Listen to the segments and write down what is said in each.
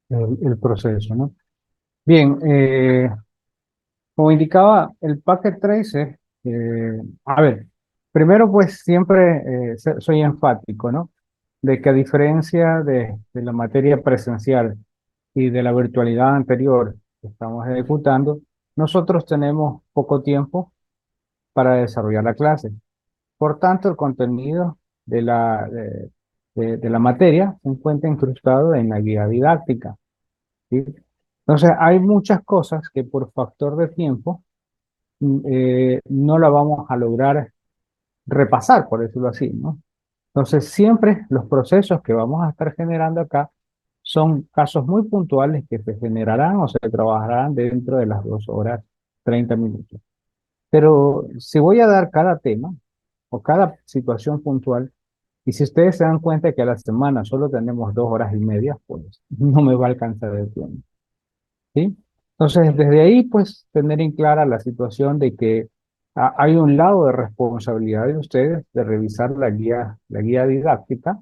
el proceso, ¿no? Bien, como indicaba el Packet Tracer, a ver, primero pues siempre soy enfático, ¿no? De que a diferencia de la materia presencial y de la virtualidad anterior que estamos ejecutando, nosotros tenemos poco tiempo para desarrollar la clase. Por tanto, el contenido de la materia se encuentra incrustado en la guía didáctica, ¿sí? Entonces, hay muchas cosas que por factor de tiempo no la vamos a lograr repasar, por decirlo así, ¿no? Entonces, siempre los procesos que vamos a estar generando acá son casos muy puntuales que se generarán o se trabajarán dentro de las 2 horas 30 minutos. Pero si voy a dar cada tema o cada situación puntual, y si ustedes se dan cuenta que a la semana solo tenemos 2 horas y media, pues no me va a alcanzar el tiempo, ¿sí? Entonces, desde ahí, pues, tener en clara la situación de que hay un lado de responsabilidad de ustedes de revisar la guía didáctica,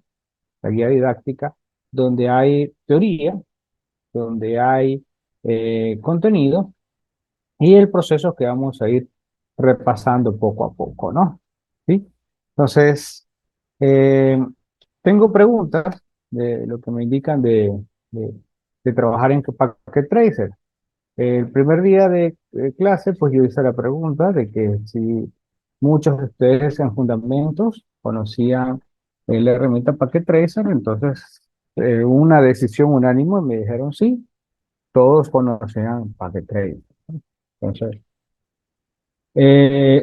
donde hay teoría, donde hay contenido y el proceso que vamos a ir repasando poco a poco, ¿no? ¿Sí? Entonces, eh, tengo preguntas de lo que me indican de, de trabajar en Packet Tracer. El primer día de clase, pues yo hice la pregunta de que si muchos de ustedes en fundamentos conocían la herramienta Packet Tracer, entonces una decisión unánime me dijeron sí, todos conocían Packet Tracer. Entonces,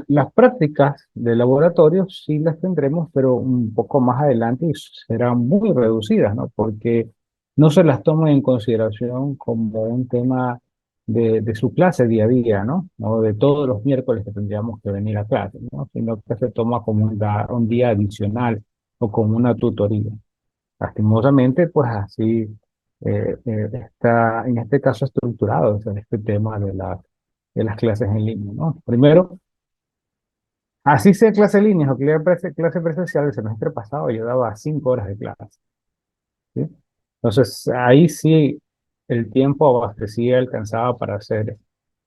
las prácticas de laboratorio sí las tendremos, pero un poco más adelante y serán muy reducidas, ¿no? Porque no se las toma en consideración como un tema de su clase día a día, ¿no? O de todos los miércoles que tendríamos que venir a clase, ¿no? Sino que se toma como un día adicional o como una tutoría. Lastimosamente, pues así está en este caso estructurado, o sea, este tema de las clases en línea, ¿no? Primero, así sea clase en línea o clase presencial, el semestre pasado yo daba 5 horas de clase, ¿sí? Entonces, ahí sí el tiempo abastecía, alcanzaba para hacer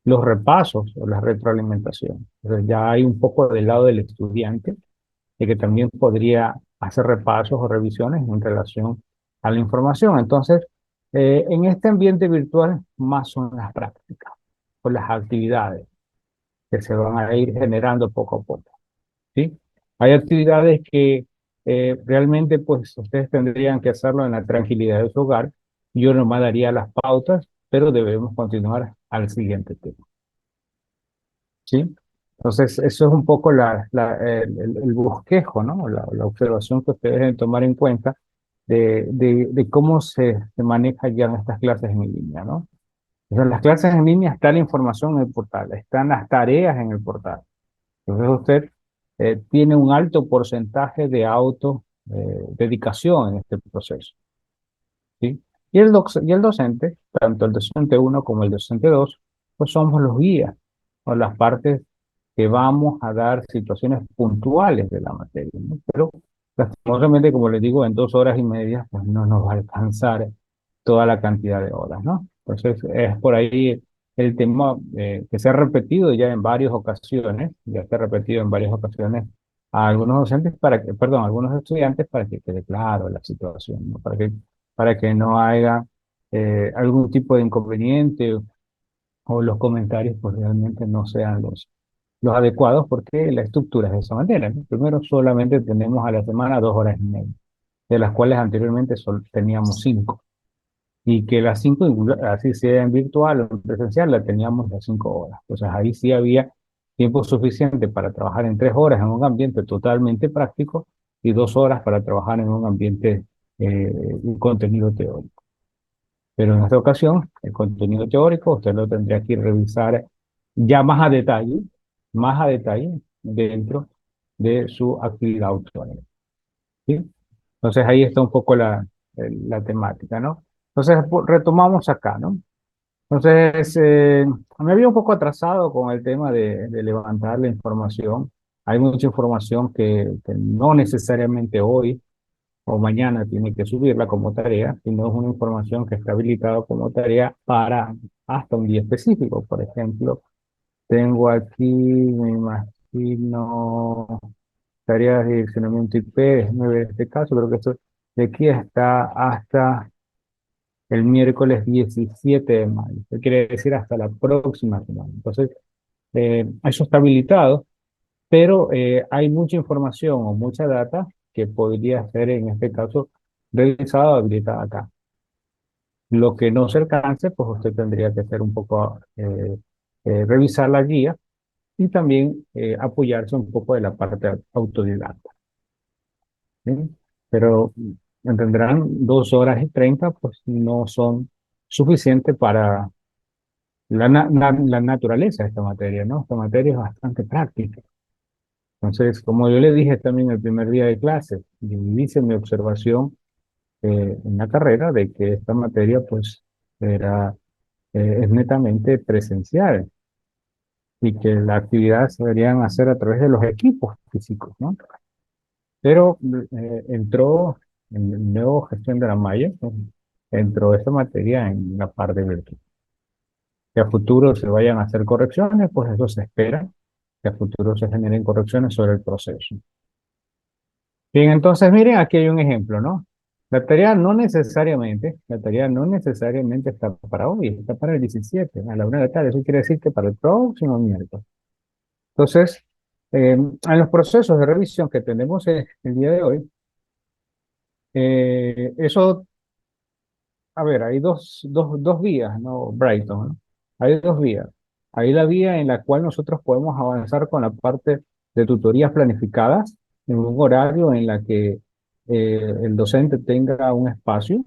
los repasos o la retroalimentación. Entonces, ya hay un poco del lado del estudiante, de que también podría hacer repasos o revisiones en relación a la información. Entonces, en este ambiente virtual, más son las prácticas o las actividades que se van a ir generando poco a poco. ¿Sí? Hay actividades que realmente pues ustedes tendrían que hacerlo en la tranquilidad de su hogar. Yo nomás daría las pautas, pero debemos continuar al siguiente tema. ¿Sí? Entonces, eso es un poco el bosquejo, ¿no? La observación que ustedes deben tomar en cuenta de cómo se manejan ya estas clases en línea, ¿no? O sea, las clases en línea está la información en el portal, están las tareas en el portal. Entonces usted tiene un alto porcentaje de auto dedicación en este proceso, ¿sí? Y el docente, tanto el docente uno como el docente 2, pues somos los guías o las partes que vamos a dar situaciones puntuales de la materia, ¿no? Pero lastimosamente, como les digo, en 2 horas y media, pues no nos va a alcanzar toda la cantidad de horas, ¿no? Entonces, es por ahí el tema que se ha repetido ya en varias ocasiones, ya se ha repetido en varias ocasiones a algunos docentes perdón, a algunos estudiantes para que quede claro la situación, ¿no? Para que no haya algún tipo de inconveniente o los comentarios pues realmente no sean los adecuados porque la estructura es de esa manera, ¿no? Primero solamente tenemos a la semana 2 horas y media, de las cuales anteriormente solo teníamos 5. Y que las 5, así sea en virtual o en presencial, la teníamos las 5 horas. Entonces ahí sí había tiempo suficiente para trabajar en 3 horas en un ambiente totalmente práctico y 2 horas para trabajar en un ambiente, un contenido teórico. Pero en esta ocasión, el contenido teórico usted lo tendría que revisar ya más a detalle dentro de su actividad autónoma, ¿sí? Entonces ahí está un poco la temática, ¿no? Entonces retomamos acá, ¿no? Entonces, me había un poco atrasado con el tema de levantar la información. Hay mucha información que no necesariamente hoy o mañana tiene que subirla como tarea, sino es una información que está habilitada como tarea para hasta un día específico. Por ejemplo, tengo aquí, me imagino, tareas de direccionamiento IP, déjeme ver este caso, creo que esto de aquí está hasta el miércoles 17 de mayo. Eso quiere decir hasta la próxima semana. Entonces, eso está habilitado, pero hay mucha información o mucha data que podría ser en este caso revisada o habilitada acá. Lo que no se alcance, pues usted tendría que hacer un poco, revisar la guía y también apoyarse un poco de la parte autodidacta. ¿Sí? Pero entenderán, 2 horas y 30, pues no son suficientes para la naturaleza de esta materia, ¿no? Esta materia es bastante práctica. Entonces, como yo le dije también el primer día de clase, y hice mi observación en la carrera de que esta materia, pues, era, es netamente presencial y que las actividades se deberían hacer a través de los equipos físicos, ¿no? Pero entró en el nuevo gestión de la malla, pues, entró esta materia en la parte virtual. Que a futuro se vayan a hacer correcciones, pues eso se espera, que a futuro se generen correcciones sobre el proceso. Bien, entonces miren, aquí hay un ejemplo, ¿no? La tarea no necesariamente está para hoy, está para el 17, a la 1 de la tarde. Eso quiere decir que para el próximo miércoles. Entonces, en los procesos de revisión que tenemos el día de hoy, eso, a ver, hay dos vías, ¿no? Brighton, ¿no? Hay dos vías. Hay la vía en la cual nosotros podemos avanzar con la parte de tutorías planificadas en un horario en la que el docente tenga un espacio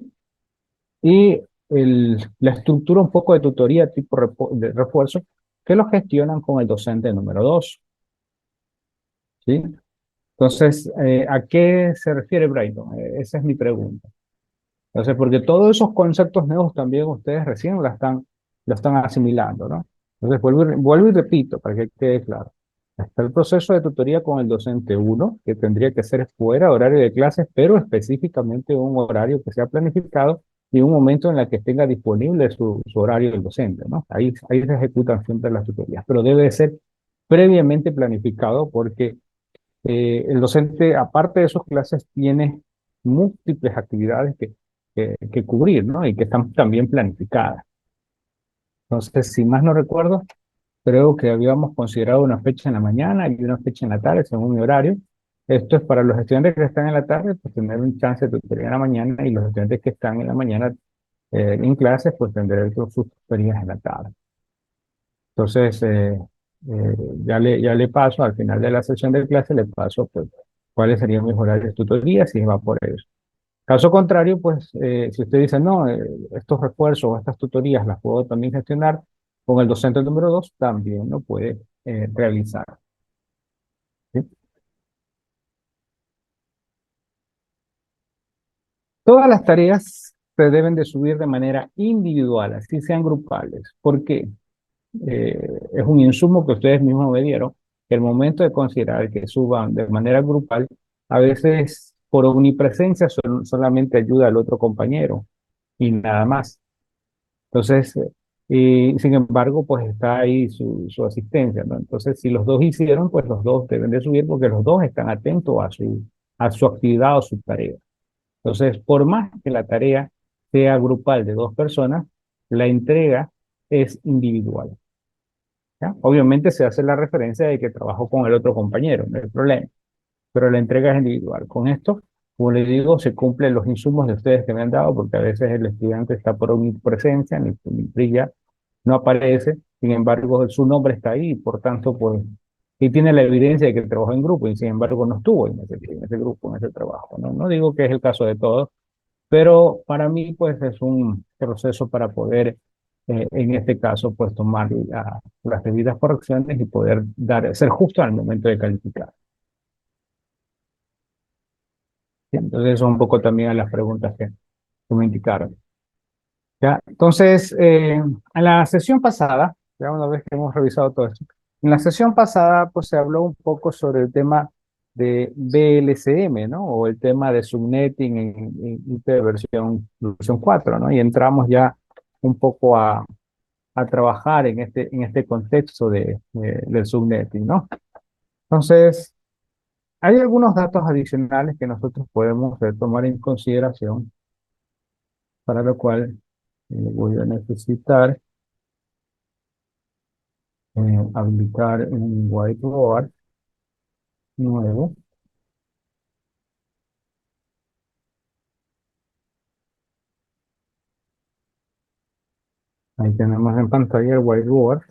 y la estructura un poco de tutoría tipo de refuerzo que lo gestionan con el docente número 2, ¿sí? Entonces, ¿a qué se refiere Brighton? Esa es mi pregunta. Entonces, porque todos esos conceptos nuevos también ustedes recién lo están asimilando, ¿no? Entonces, vuelvo y repito para que quede claro. Está el proceso de tutoría con el docente uno, que tendría que ser fuera de horario de clases, pero específicamente un horario que sea planificado y un momento en el que tenga disponible su horario del docente, ¿no? Ahí se ejecutan siempre las tutorías, pero debe ser previamente planificado porque el docente, aparte de sus clases, tiene múltiples actividades que cubrir, ¿no? Y que están también planificadas. Entonces, si más no recuerdo, creo que habíamos considerado una fecha en la mañana y una fecha en la tarde, según mi horario. Esto es para los estudiantes que están en la tarde, pues tener un chance de tutoría en la mañana, y los estudiantes que están en la mañana en clases, pues tendrán sus tutorías en la tarde. Entonces, ya le paso, al final de la sesión de clase, le paso pues, cuáles serían mis horarios de tutoría, si va por eso. Caso contrario, pues, si usted dice, no, estos refuerzos o estas tutorías las puedo también gestionar con el docente número 2, también lo puede realizar. ¿Sí? Todas las tareas se deben de subir de manera individual, así sean grupales. ¿Por qué? Es un insumo que ustedes mismos me dieron, que el momento de considerar que suban de manera grupal, a veces por omnipresencia solamente ayuda al otro compañero y nada más. Entonces, y sin embargo, pues está ahí su asistencia, ¿no? Entonces, si los dos hicieron, pues los dos deben de subir porque los dos están atentos a su actividad o su tarea. Entonces, por más que la tarea sea grupal de dos personas, la entrega es individual. ¿Ya? Obviamente se hace la referencia de que trabajó con el otro compañero, no hay problema, pero la entrega es individual. Con esto, como les digo, se cumplen los insumos de ustedes que me han dado, porque a veces el estudiante está por omnipresencia, ni brilla, no aparece, sin embargo, su nombre está ahí, y por tanto, pues, y tiene la evidencia de que trabajó en grupo, y sin embargo no estuvo en ese grupo, en ese trabajo, ¿no? No digo que es el caso de todos, pero para mí, pues, es un proceso para poder, en este caso, pues, tomar las debidas correcciones y poder ser justo al momento de calificar. ¿Sí? Entonces, son un poco también a las preguntas que me indicaron. ¿Ya? Entonces, en la sesión pasada, ya una vez que hemos revisado todo esto, en la sesión pasada, pues, se habló un poco sobre el tema de VLCM, ¿no? O el tema de subnetting en IP versión 4, ¿no? Y entramos ya un poco a trabajar en este contexto del subnetting, ¿no? Entonces, hay algunos datos adicionales que nosotros podemos tomar en consideración, para lo cual voy a necesitar habilitar un whiteboard nuevo. Ahí tenemos en pantalla el whiteboard.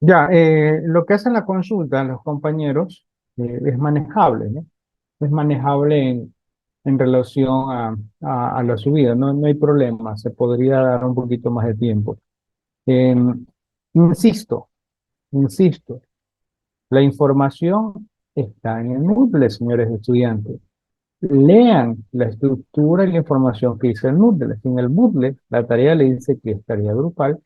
Ya, lo que hacen la consulta los compañeros es manejable, ¿no? Es manejable en relación a la subida, no, no hay problema, se podría dar un poquito más de tiempo. Em, insisto, insisto, la información está en el Moodle, señores estudiantes. Lean la estructura y la información que dice el Moodle. En el Moodle, la tarea le dice que es tarea grupal,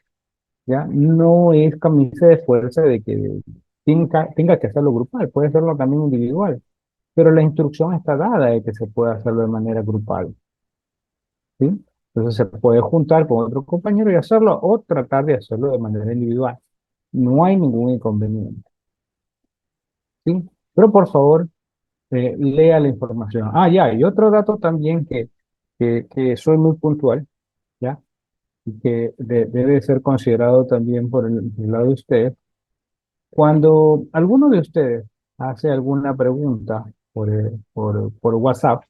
¿ya? No es camisa de fuerza de que tenga que hacerlo grupal, puede hacerlo también individual, pero la instrucción está dada de que se puede hacerlo de manera grupal, ¿sí? Entonces se puede juntar con otro compañero y hacerlo o tratar de hacerlo de manera individual. No hay ningún inconveniente, ¿sí? Pero por favor, lea la información. Ah, ya, y otro dato también que soy muy puntual, ¿ya? Y que debe ser considerado también por el lado de ustedes. Cuando alguno de ustedes hace alguna pregunta por WhatsApp,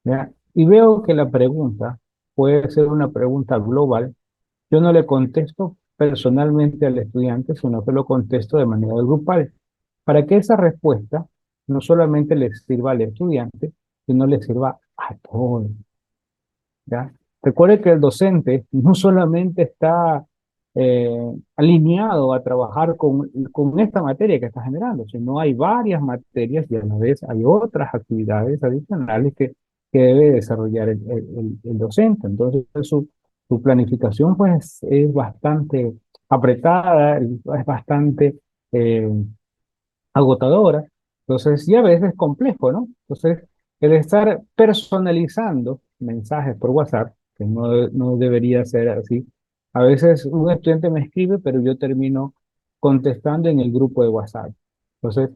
¿ya? Y veo que la pregunta puede ser una pregunta global, yo no le contesto personalmente al estudiante, sino que lo contesto de manera grupal, para que esa respuesta no solamente le sirva al estudiante, sino le sirva a todos. ¿Ya? Recuerde que el docente no solamente está alineado a trabajar con esta materia que está generando, sino hay varias materias y a la vez hay otras actividades adicionales que debe desarrollar el docente. Entonces, su planificación pues es bastante apretada, es bastante eh, agotadora. Entonces, y a veces complejo, ¿no? Entonces, el estar personalizando mensajes por WhatsApp, que no debería ser así. A veces un estudiante me escribe, pero yo termino contestando en el grupo de WhatsApp. Entonces,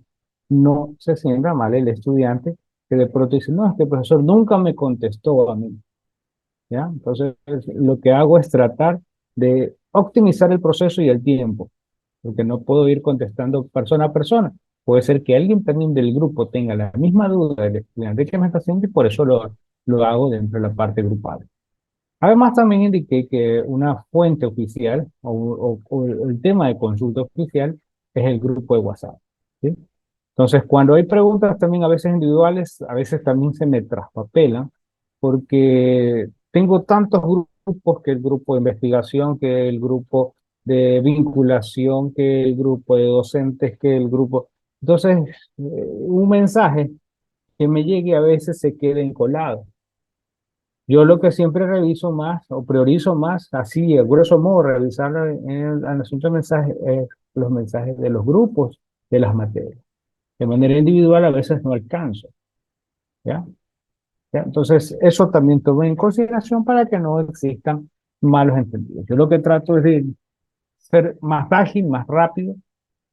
no se sienta mal el estudiante que de pronto dice, no, es que el profesor nunca me contestó a mí, ¿ya? Entonces, lo que hago es tratar de optimizar el proceso y el tiempo porque no puedo ir contestando persona a persona. Puede ser que alguien también del grupo tenga la misma duda del estudiante que me está haciendo y por eso lo hago dentro de la parte grupal. Además, también indiqué que una fuente oficial o el tema de consulta oficial es el grupo de WhatsApp, ¿sí? Entonces, cuando hay preguntas también a veces individuales, a veces también se me traspapelan porque tengo tantos grupos que el grupo de investigación, que el grupo de vinculación, que el grupo de docentes, que el grupo... Entonces, un mensaje que me llegue a veces se queda encolado. Yo lo que siempre reviso más o priorizo más, así, a grueso modo, revisar en el asunto de mensajes, los mensajes de los grupos de las materias. De manera individual a veces no alcanzo, ¿ya? ¿Ya? Entonces, eso también tomo en consideración para que no existan malos entendidos. Yo lo que trato es de ser más ágil, más rápido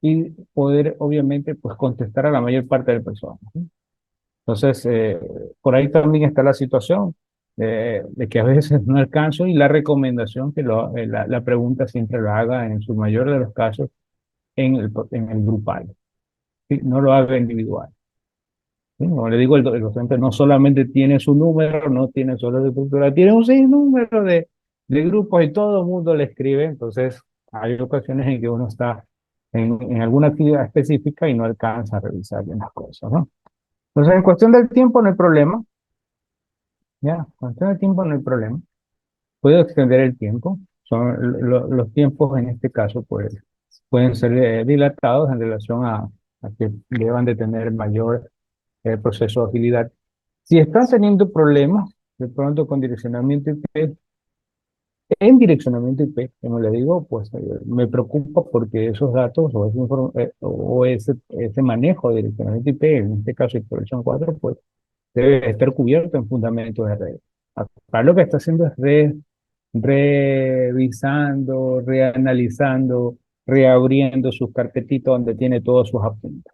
y poder, obviamente, pues contestar a la mayor parte de personas, ¿sí? Entonces, por ahí también está la situación de que a veces no alcanzo y la recomendación que la pregunta siempre lo haga en su mayor de los casos en el grupal, ¿sí? No lo haga individual. ¿sí? Como le digo, el docente no solamente tiene su número, no tiene solo su estructura, tiene un sinnúmero de grupos y todo el mundo le escribe. Entonces, hay ocasiones en que uno está en alguna actividad específica y no alcanza a revisar bien las cosas, ¿no? Entonces, en cuestión del tiempo no hay problema, ya, en cuestión del tiempo no hay problema. Puedo extender el tiempo. Los tiempos en este caso, pues, pueden ser dilatados en relación a que deban de tener mayor proceso de agilidad. Si estás teniendo problemas de pronto con direccionamiento IP, en direccionamiento IP, como le digo, pues me preocupa porque esos datos o ese manejo de direccionamiento IP, en este caso versión 4, pues debe estar cubierto en fundamentos de red. Acá lo que está haciendo es revisando, reanalizando, reabriendo sus carpetitas donde tiene todos sus apuntes,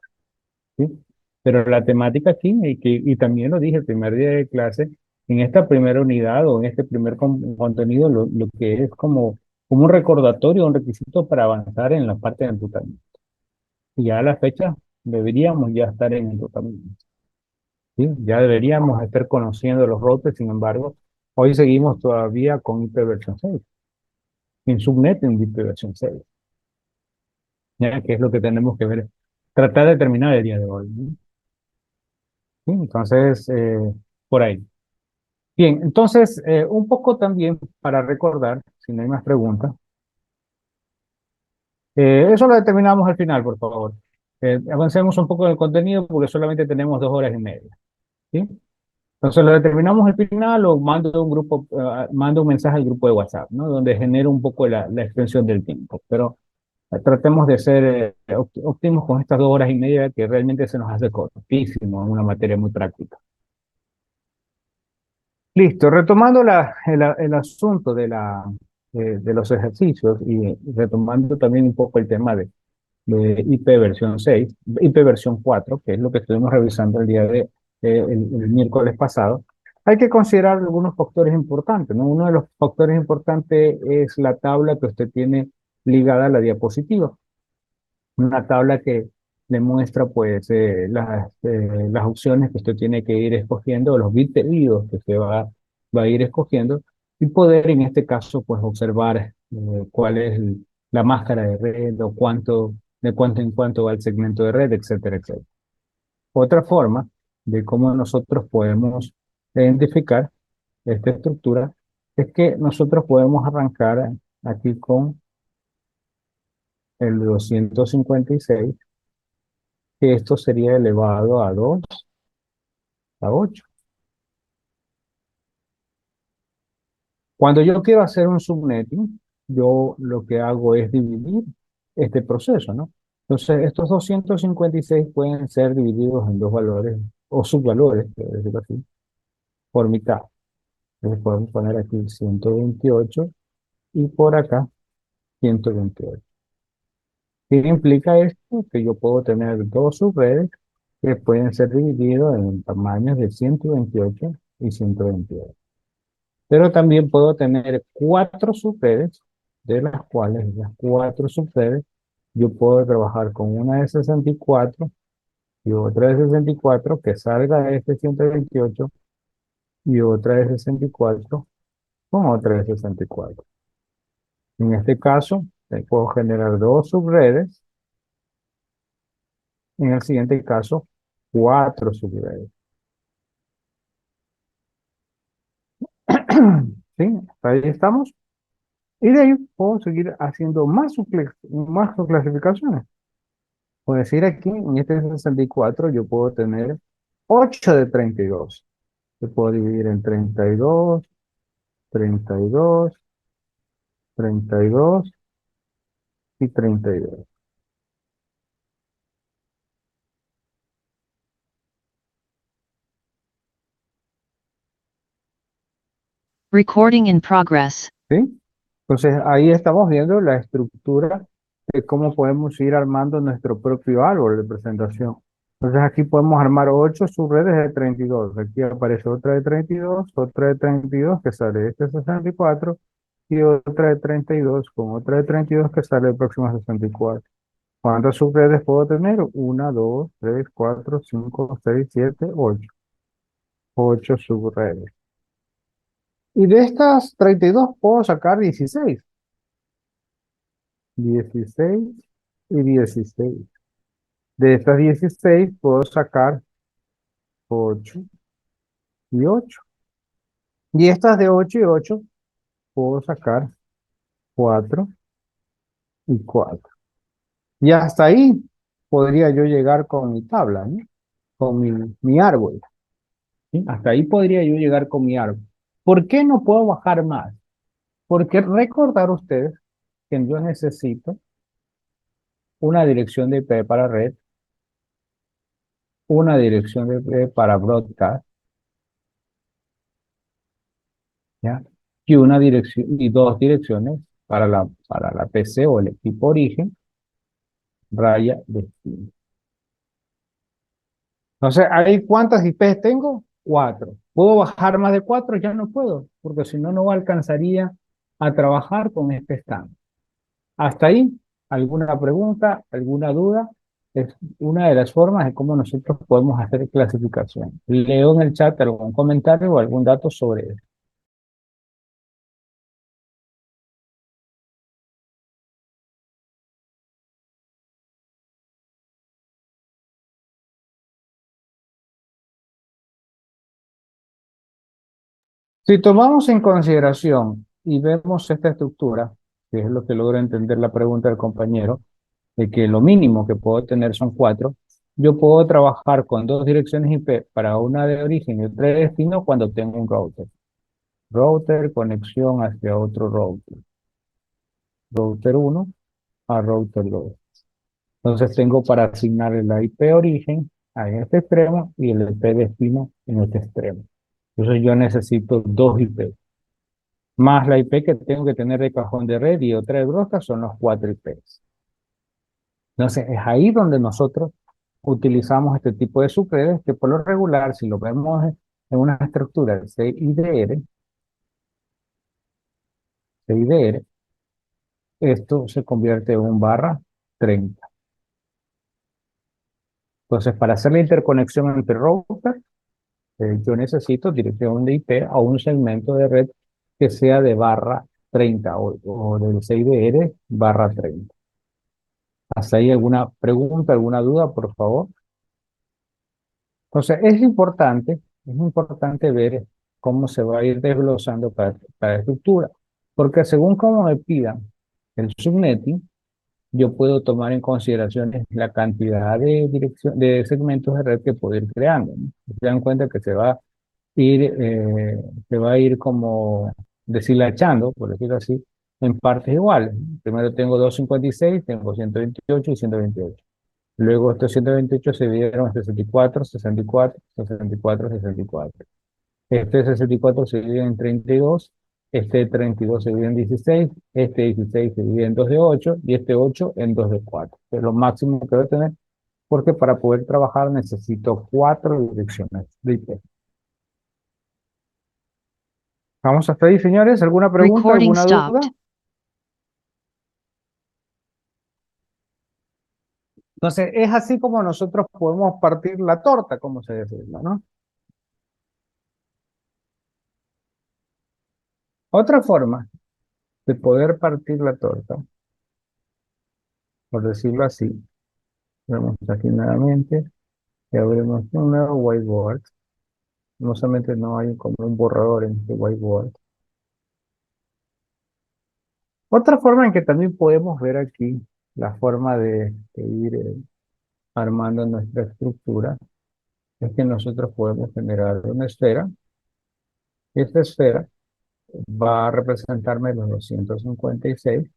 ¿sí? Pero la temática aquí, y también lo dije el primer día de clase, en esta primera unidad o en este primer contenido, lo que es como un recordatorio, un requisito para avanzar en la parte de enrutamiento. Y ya a la fecha deberíamos ya estar en enrutamiento, ¿sí? Ya deberíamos estar conociendo los routers. Sin embargo, hoy seguimos todavía con IP versión 6, en subnet en IP versión 6, ¿ya? Que es lo que tenemos que ver, tratar de terminar el día de hoy, ¿no? ¿Sí? Entonces, por ahí. Bien, entonces, un poco también para recordar, si no hay más preguntas, eso lo determinamos al final, por favor. Avancemos un poco en el contenido porque solamente tenemos 2 horas y media, ¿sí? Entonces lo determinamos al final o mando un mensaje al grupo de WhatsApp, ¿no? Donde genera un poco la extensión del tiempo. Pero tratemos de ser óptimos con estas 2 horas y media que realmente se nos hace cortísimo en una materia muy práctica. Listo, retomando el asunto de los ejercicios y retomando también un poco el tema de IP versión 6, IP versión 4, que es lo que estuvimos revisando el miércoles pasado, hay que considerar algunos factores importantes, ¿no? Uno de los factores importantes es la tabla que usted tiene ligada a la diapositiva, una tabla que le muestra pues las opciones que usted tiene que ir escogiendo, los bits pedidos que usted va a ir escogiendo y poder en este caso pues observar cuál es la máscara de red o de cuánto en cuánto va el segmento de red, etcétera, etcétera. Otra forma de cómo nosotros podemos identificar esta estructura es que nosotros podemos arrancar aquí con el 256, que esto sería elevado a 2 a 8. Cuando yo quiero hacer un subnetting, yo lo que hago es dividir este proceso, ¿no? Entonces, estos 256 pueden ser divididos en dos valores o subvalores, por decirlo así, por mitad. Entonces, podemos poner aquí 128 y por acá 128. ¿Qué implica esto? Que yo puedo tener dos subredes que pueden ser divididos en tamaños de 128 y 128. Pero también puedo tener cuatro subredes, de las cuales las cuatro subredes yo puedo trabajar con una de 64 y otra de 64 que salga de este 128 y otra de 64 con otra de 64. En este caso, puedo generar dos subredes. En el siguiente caso, cuatro subredes. ¿Sí? Ahí estamos. Y de ahí puedo seguir haciendo más subclasificaciones. Por decir aquí, en este 64 yo puedo tener 8 de 32. Yo puedo dividir en 32, 32, 32 y 32. Recording in progress. ¿Sí? Entonces ahí estamos viendo la estructura de cómo podemos ir armando nuestro propio árbol de presentación. Entonces aquí podemos armar 8 subredes de 32. Aquí aparece otra de 32, otra de 32 que sale de este 64 y otra de 32 con otra de 32 que sale del próximo 64. ¿Cuántas subredes puedo tener? Una, dos, tres, cuatro, cinco, seis, siete, ocho. Ocho subredes. Y de estas 32 puedo sacar 16. 16 y 16. De estas 16 puedo sacar 8 y 8. Y estas de 8 y 8 puedo sacar 4 y 4. Y hasta ahí podría yo llegar con mi tabla, ¿no? Con mi árbol. ¿Sí? Hasta ahí podría yo llegar con mi árbol. ¿Por qué no puedo bajar más? Porque recordar ustedes que yo necesito una dirección de IP para red, una dirección de IP para broadcast, ¿ya? Y una dirección y dos direcciones para la PC o el equipo origen, raya destino. Entonces, ¿ahí cuántas IPs tengo? Cuatro. ¿Puedo bajar más de cuatro? Ya no puedo, porque si no, no alcanzaría a trabajar con este estándar. Hasta ahí, ¿alguna pregunta, alguna duda? Es una de las formas de cómo nosotros podemos hacer clasificación. Leo en el chat algún comentario o algún dato sobre eso. Si tomamos en consideración y vemos esta estructura, que es lo que logra entender la pregunta del compañero, de que lo mínimo que puedo tener son cuatro, yo puedo trabajar con dos direcciones IP para una de origen y otra de destino cuando tengo un router. Router, conexión hacia otro router. Router uno a router 2. Entonces tengo para asignar el IP origen a este extremo y el IP destino en este extremo. Entonces yo necesito dos IP. Más la IP que tengo que tener de cajón de red y otra de broadcast son los cuatro IPs. Entonces es ahí donde nosotros utilizamos este tipo de subredes que por lo regular, si lo vemos en una estructura CIDR, CIDR, esto se convierte en un barra 30. Entonces, para hacer la interconexión entre router, yo necesito dirección de IP a un segmento de red que sea de barra 30 o del CIDR barra 30. ¿Hasta ahí alguna pregunta, alguna duda, por favor? Entonces, es importante ver cómo se va a ir desglosando cada estructura, porque según cómo me pidan el subnetting, yo puedo tomar en consideración la cantidad de segmentos de red que puedo ir creando, ¿no? Se dan cuenta que ir, eh, se va a ir como deshilachando, por decirlo así, en partes iguales. Primero tengo 256, tengo 128 y 128. Luego estos 128 se dividieron en 64, 64, 64, 64. Este 64 se divide en 32, este 32 se divide en 16, este 16 se divide en 2 de 8 y este 8 en 2 de 4. Es lo máximo que voy a tener porque para poder trabajar necesito cuatro direcciones de IP. Vamos hasta ahí, señores. ¿Alguna pregunta, Recording alguna duda? stopped. Entonces, es así como nosotros podemos partir la torta, como se dice, ¿no? Otra forma de poder partir la torta, por decirlo así, vemos aquí nuevamente, y abrimos un nuevo whiteboard. No solamente no hay como un borrador en este whiteboard. Otra forma en que también podemos ver aquí la forma de ir armando nuestra estructura es que nosotros podemos generar una esfera. Y esta esfera va a representarme los 256,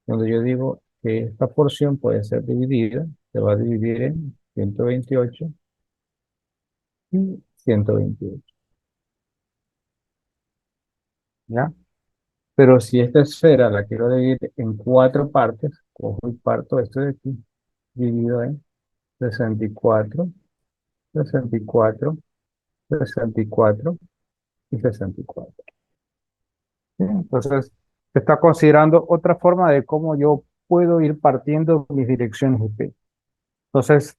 donde yo digo que esta porción puede ser dividida, se va a dividir en 128 y 128, ¿ya? Pero si esta esfera la quiero dividir en cuatro partes, cojo y parto esto de aquí, dividido en 64, 64, 64 y 64. ¿Sí? Entonces, se está considerando otra forma de cómo yo puedo ir partiendo mis direcciones IP. Entonces,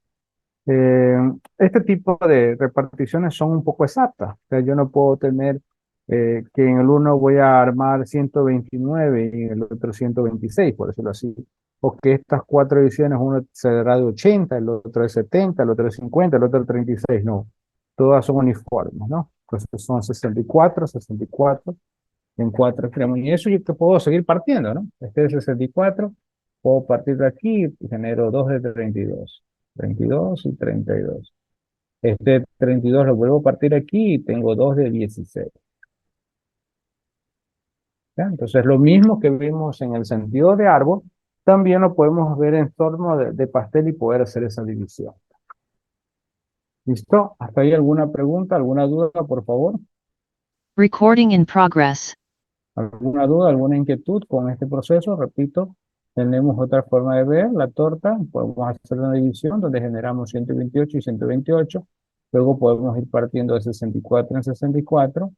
eh, este tipo de reparticiones son un poco exactas. O sea, yo no puedo tener que en el uno voy a armar 129 y en el otro 126, por decirlo así. O que estas cuatro ediciones, uno será de 80, el otro de 70, el otro de 50, el otro de 36. No, todas son uniformes, ¿no? Entonces son 64, 64 en cuatro extremos. Y eso yo te puedo seguir partiendo, ¿no? Este es 64, puedo partir de aquí y genero 2 de 32. 32 y 32. Este 32 lo vuelvo a partir aquí y tengo 2 de 16. ¿Ya? Entonces, lo mismo que vimos en el sentido de árbol, también lo podemos ver en torno de pastel y poder hacer esa división. ¿Listo? ¿Hasta ahí alguna pregunta, alguna duda, por favor? Recording in progress. ¿Alguna duda, alguna inquietud con este proceso? Repito, tenemos otra forma de ver la torta. Podemos hacer una división donde generamos 128 y 128. Luego podemos ir partiendo de 64 en 64.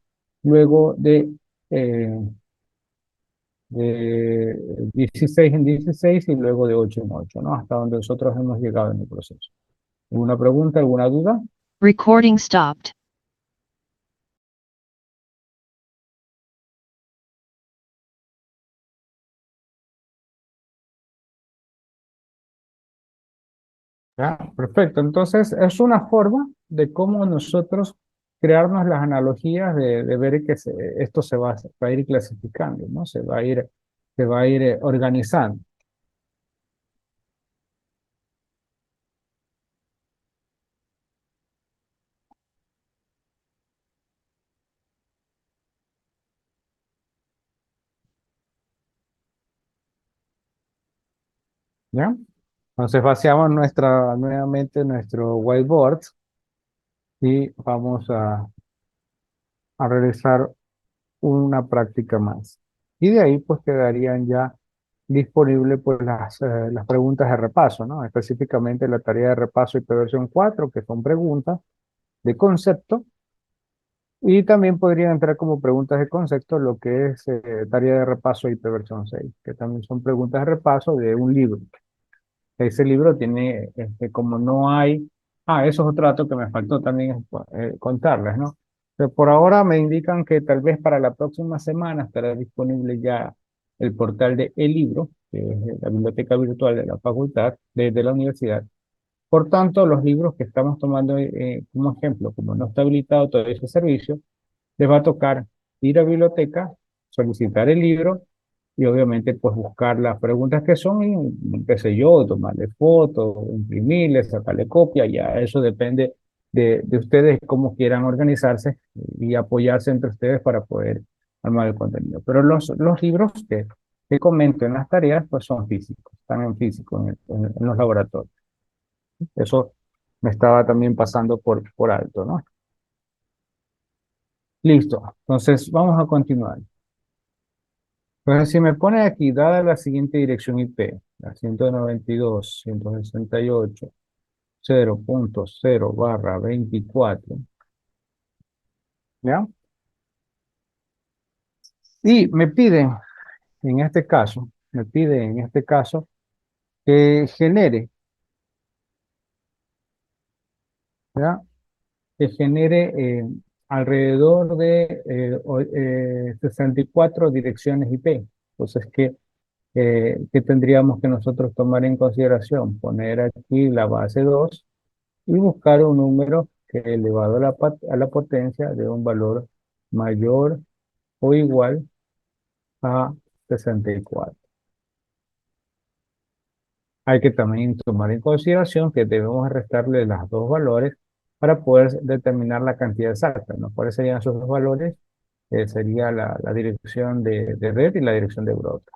Luego de 16 en 16 y luego de 8 en 8, ¿no? Hasta donde nosotros hemos llegado en el proceso. ¿Alguna pregunta, alguna duda? Recording stopped. ¿Ya? Perfecto. Entonces, es una forma de cómo nosotros crearnos las analogías de ver que esto va a ir clasificando, ¿no? Se va a ir organizando. ¿Ya? Entonces, vaciamos nuevamente nuestro whiteboard y vamos a realizar una práctica más. Y de ahí, pues, quedarían ya disponibles pues, las preguntas de repaso, ¿no? Específicamente la tarea de repaso IP versión 4, que son preguntas de concepto. Y también podrían entrar como preguntas de concepto lo que es tarea de repaso IP versión 6, que también son preguntas de repaso de un libro. Ese libro tiene, como no hay, eso es otro dato que me faltó también contarles, ¿no? Pero por ahora me indican que tal vez para la próxima semana estará disponible ya el portal de El Libro, que es la biblioteca virtual de la facultad, de la universidad. Por tanto, los libros que estamos tomando como ejemplo, como no está habilitado todo ese servicio, les va a tocar ir a biblioteca, solicitar el libro y obviamente pues buscar las preguntas que son y qué sé yo, tomarle fotos, imprimirle, sacarle copia, ya eso depende de ustedes cómo quieran organizarse y apoyarse entre ustedes para poder armar el contenido. Pero los libros que comento en las tareas pues son físicos, están en físico en los laboratorios. Eso me estaba también pasando por alto, ¿no? Listo, entonces vamos a continuar. Entonces, si me pone aquí, dada la siguiente dirección IP, la 192.168.0.0/24, ¿ya? Y me pide en este caso, que genere, ¿ya? Que genere alrededor de 64 direcciones IP. Entonces, ¿qué tendríamos que nosotros tomar en consideración? Poner aquí la base 2 y buscar un número que elevado a la potencia de un valor mayor o igual a 64. Hay que también tomar en consideración que debemos restarle los dos valores para poder determinar la cantidad exacta, ¿no? ¿Cuáles serían esos dos valores? Sería la dirección de red y la dirección de broca.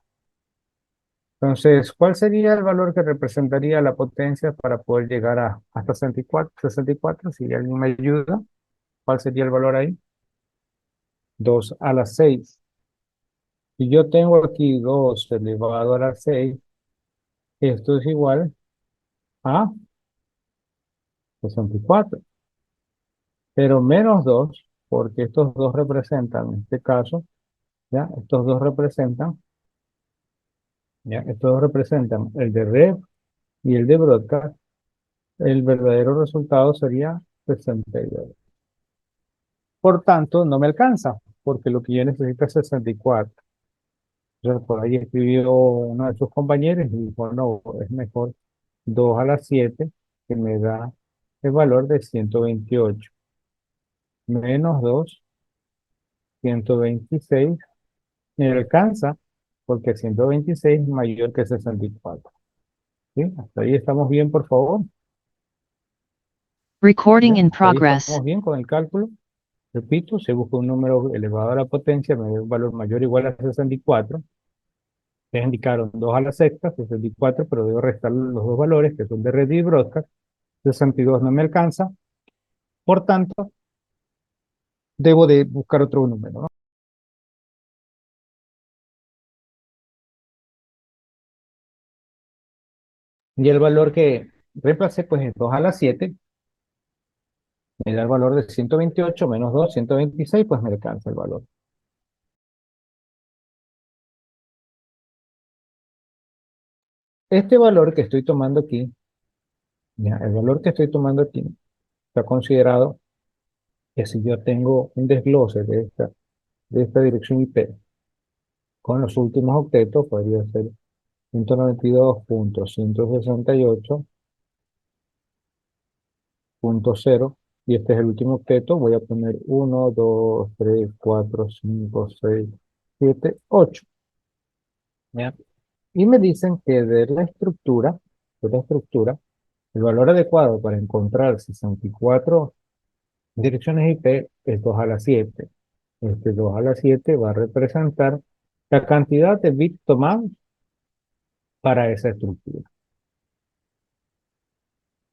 Entonces, ¿cuál sería el valor que representaría la potencia para poder llegar hasta 64? 64, si alguien me ayuda, ¿cuál sería el valor ahí? 2 a la 6. Si yo tengo aquí 2 elevado a la 6, esto es igual a 64. Pero menos 2, porque estos dos representan, en este caso, ¿ya? Estos dos representan ¿Ya? Estos representan el de red y el de broadcast. El verdadero resultado sería 62. Por tanto, no me alcanza, porque lo que yo necesito es 64. Entonces, por ahí escribió uno de sus compañeros y dijo, no, es mejor 2 a la 7, que me da el valor de 128, menos 2, 126, me alcanza, porque 126 es mayor que 64. ¿Sí? Hasta ahí estamos bien, por favor. Recording ¿Ya? in Hasta ahí progress. estamos bien con el cálculo. Repito, se busca un número elevado a la potencia, me da un valor mayor o igual a 64. Les indicaron 2 a la sexta, 64, pero debo restar los dos valores, que son de red y broadcast. 62 no me alcanza, por tanto, debo de buscar otro número, ¿no? Y el valor que reemplacé, pues es 2 a la 7, me da el valor de 128 menos 2, 126, pues me alcanza el valor. Este valor que estoy tomando aquí, ya, el valor que estoy tomando aquí, está considerado que si yo tengo un desglose de esta dirección IP con los últimos octetos, podría ser 192.168.0, y este es el último octeto. Voy a poner 1, 2, 3, 4, 5, 6, 7, 8. ¿Ya? Y me dicen que de la estructura, el valor adecuado para encontrar 64 direcciones IP es 2 a la 7. Este 2 a la 7 va a representar la cantidad de bits tomados para esa estructura.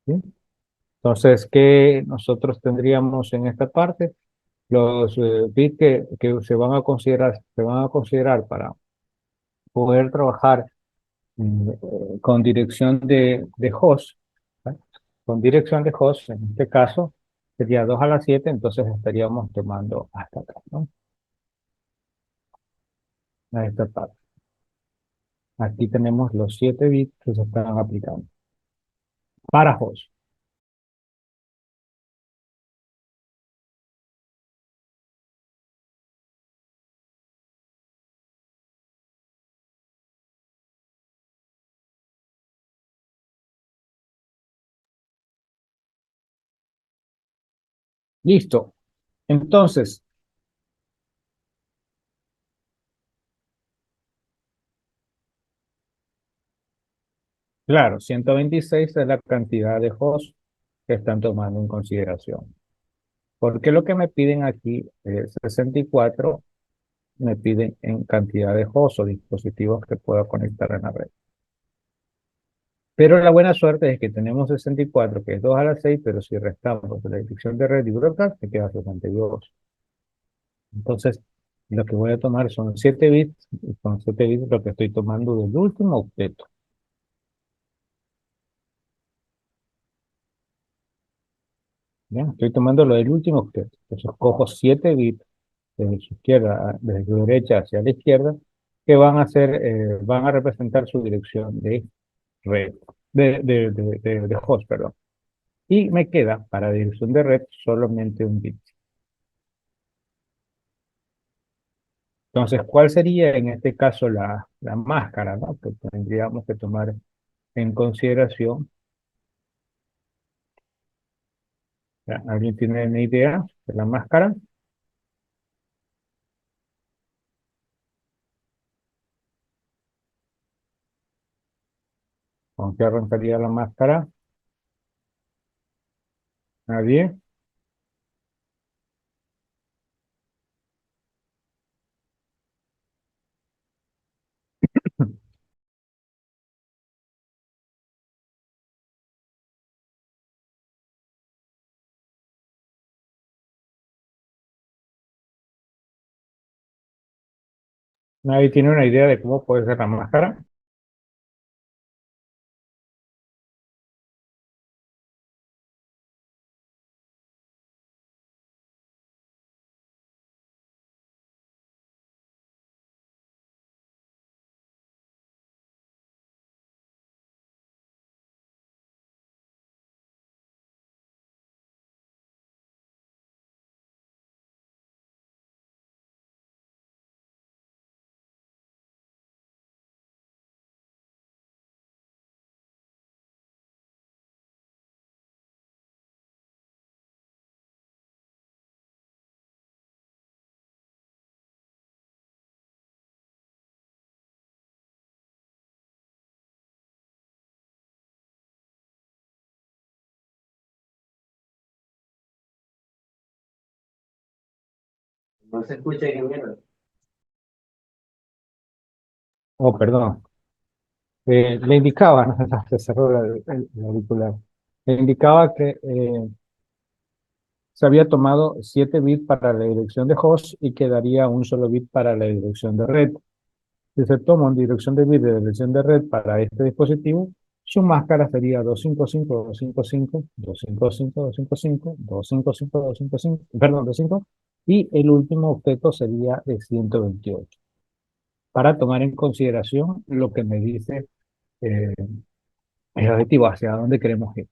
¿Sí? Entonces, ¿qué nosotros tendríamos en esta parte? Los bits que se van a considerar para poder trabajar con dirección de host, ¿vale? Con dirección de host, en este caso, sería 2 a la 7, entonces estaríamos tomando hasta acá, ¿no? A esta parte. Aquí tenemos los 7 bits que se están aplicando para host. Listo. Entonces, claro, 126 es la cantidad de hosts que están tomando en consideración. Porque lo que me piden aquí es 64, me piden en cantidad de hosts o dispositivos que puedo conectar en la red. Pero la buena suerte es que tenemos 64, que es 2 a la 6, pero si restamos la dirección de red y broadcast, me queda 62. Entonces, lo que voy a tomar son 7 bits, y con 7 bits lo que estoy tomando del último octeto. ¿Ya? Estoy tomando lo del último octeto. Entonces, cojo 7 bits desde su izquierda, desde su derecha hacia la izquierda, que van a representar su dirección de red, de host, perdón. Y me queda para dirección de red solamente un bit. Entonces, ¿cuál sería en este caso la máscara, ¿no? Que tendríamos que tomar en consideración? ¿Ya? ¿Alguien tiene una idea de la máscara? ¿Con qué arrancaría la máscara? ¿Nadie? ¿Nadie tiene una idea de cómo puede ser la máscara? No se escucha, ingeniero. Oh, perdón. Le indicaba, ¿no? Se cerró el auricular. Le indicaba que se había tomado 7 bits para la dirección de host y quedaría un solo bit para la dirección de red. Si se toma una dirección de bit de dirección de red para este dispositivo, su máscara sería 255.255.255.255.255, perdón, 25, y el último octeto sería de 128, para tomar en consideración lo que me dice eh, el objetivo, hacia dónde queremos ir.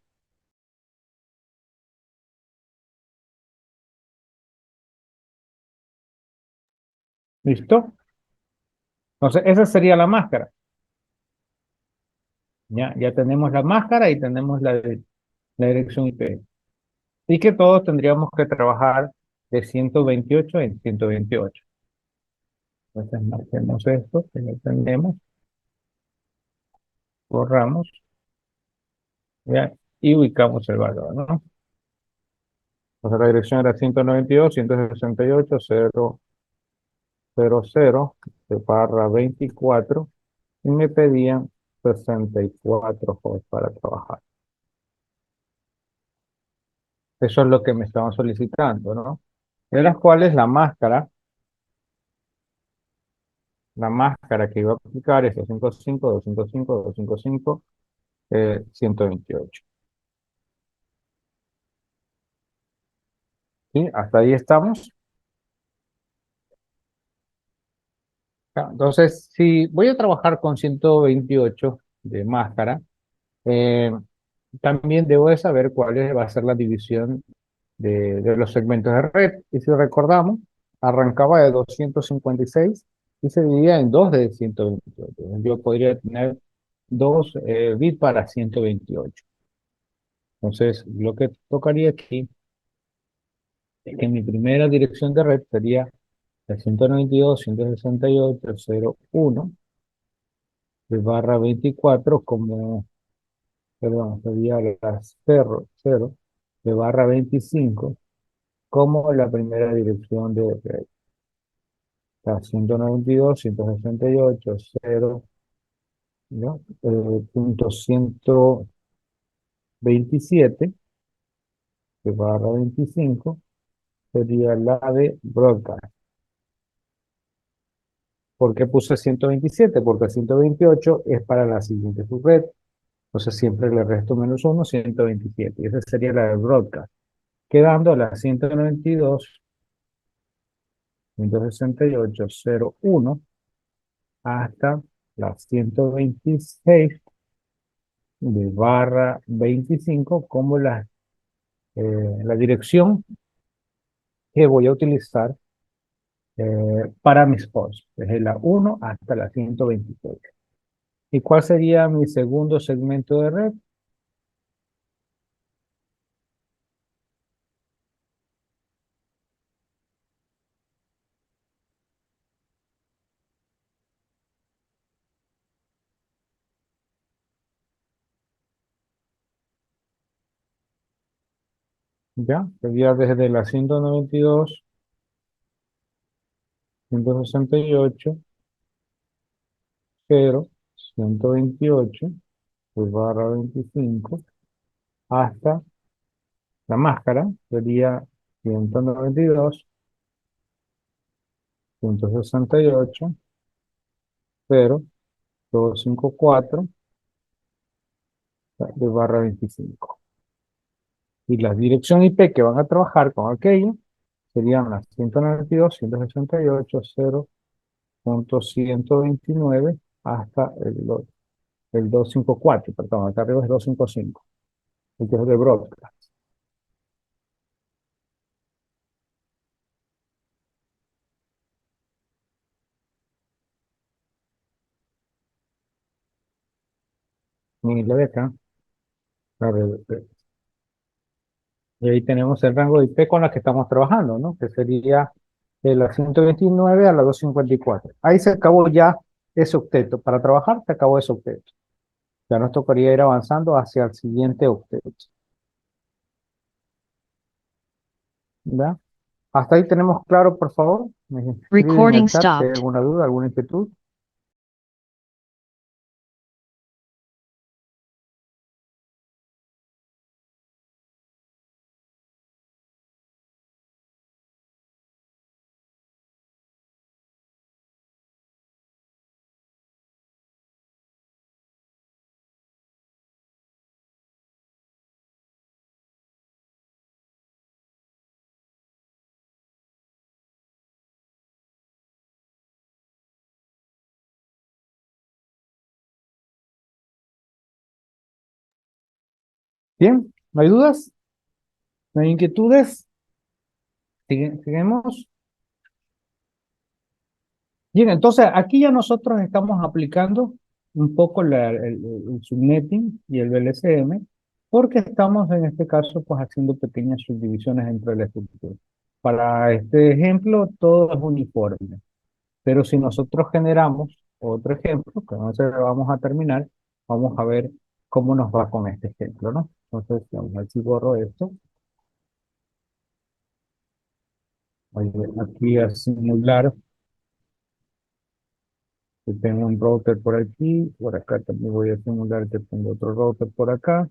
¿Listo? Entonces, esa sería la máscara. Ya tenemos la máscara y tenemos la dirección IP. Y que todos tendríamos que trabajar de 128 en 128. Entonces, marquemos esto, que lo tenemos, borramos, ¿ya? Y ubicamos el valor, ¿no? Entonces, la dirección era 192.168.000 de barra 24 y me pedían 64 hosts para trabajar. Eso es lo que me estaban solicitando, ¿no? De las cuales la máscara que iba a aplicar es 255, 255, 255, 128. ¿Sí? Hasta ahí estamos. Entonces, si voy a trabajar con 128 de máscara, eh, también debo de saber va a ser la división de los segmentos de red. Y si recordamos, arrancaba de 256 y se dividía en dos de 128. Yo podría tener dos bits para 128. Entonces, lo que tocaría aquí es que mi primera dirección de red sería la 192.168.0.1 de barra 24 como, perdón, sería la 0 de barra 25 como la primera dirección de red. La 192.168.0, ¿no? Punto 127 de barra 25 sería la de broadcast. ¿Por qué puse 127? Porque 128 es para la siguiente subred. Entonces siempre le resto menos 1, 127. Y esa sería la de broadcast. Quedando la 192.168.0.1 hasta la 126 de barra 25 como la dirección que voy a utilizar para mis posts, desde la 1 hasta la 126. ¿Y cuál sería mi segundo segmento de red? ¿Ya? Sería desde la 192, 168, 0, 128, pues barra 25, hasta la máscara, sería 192, 168, 0, 254, de barra 25. Y la dirección IP que van a trabajar con aquello serían las 192, 168, 0.129 hasta el 254, perdón, acá arriba es 255, el que es de broadcast. Y la de acá, la y ahí tenemos el rango de IP con la que estamos trabajando, ¿no? Que sería de la 129 a la 254. Ahí se acabó ya ese octeto. Para trabajar se acabó ese octeto. Ya nos tocaría ir avanzando hacia el siguiente octeto. ¿Ya? ¿Hasta ahí tenemos claro, por favor? Me escriben en Recording el chat si hay stopped. alguna duda, alguna inquietud. Bien, ¿no hay dudas? ¿No hay inquietudes? Seguimos. Bien, entonces aquí ya nosotros estamos aplicando un poco el subnetting y el VLCM, porque estamos en este caso pues haciendo pequeñas subdivisiones entre la estructura. Para este ejemplo todo es uniforme, pero si nosotros generamos otro ejemplo, que no se lo vamos a terminar, vamos a ver cómo nos va con este ejemplo, ¿no? Entonces, vamos a ver si borro esto. Voy aquí a simular que tengo un router por acá también voy a simular que tengo otro router por acá,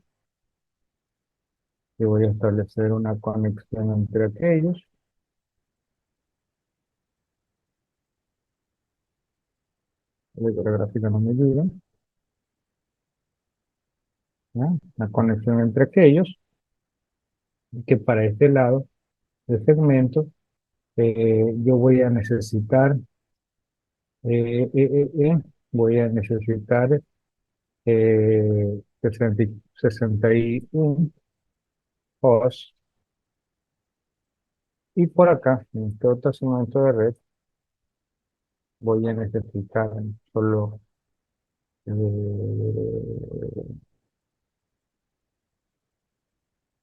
y voy a establecer una conexión entre aquellos. La gráfica no me ayuda, ¿no? La conexión entre aquellos, y que para este lado del segmento yo voy a necesitar, eh, eh, eh, eh, voy a necesitar 61 hosts, y por acá, en este otro segmento de red, voy a necesitar solo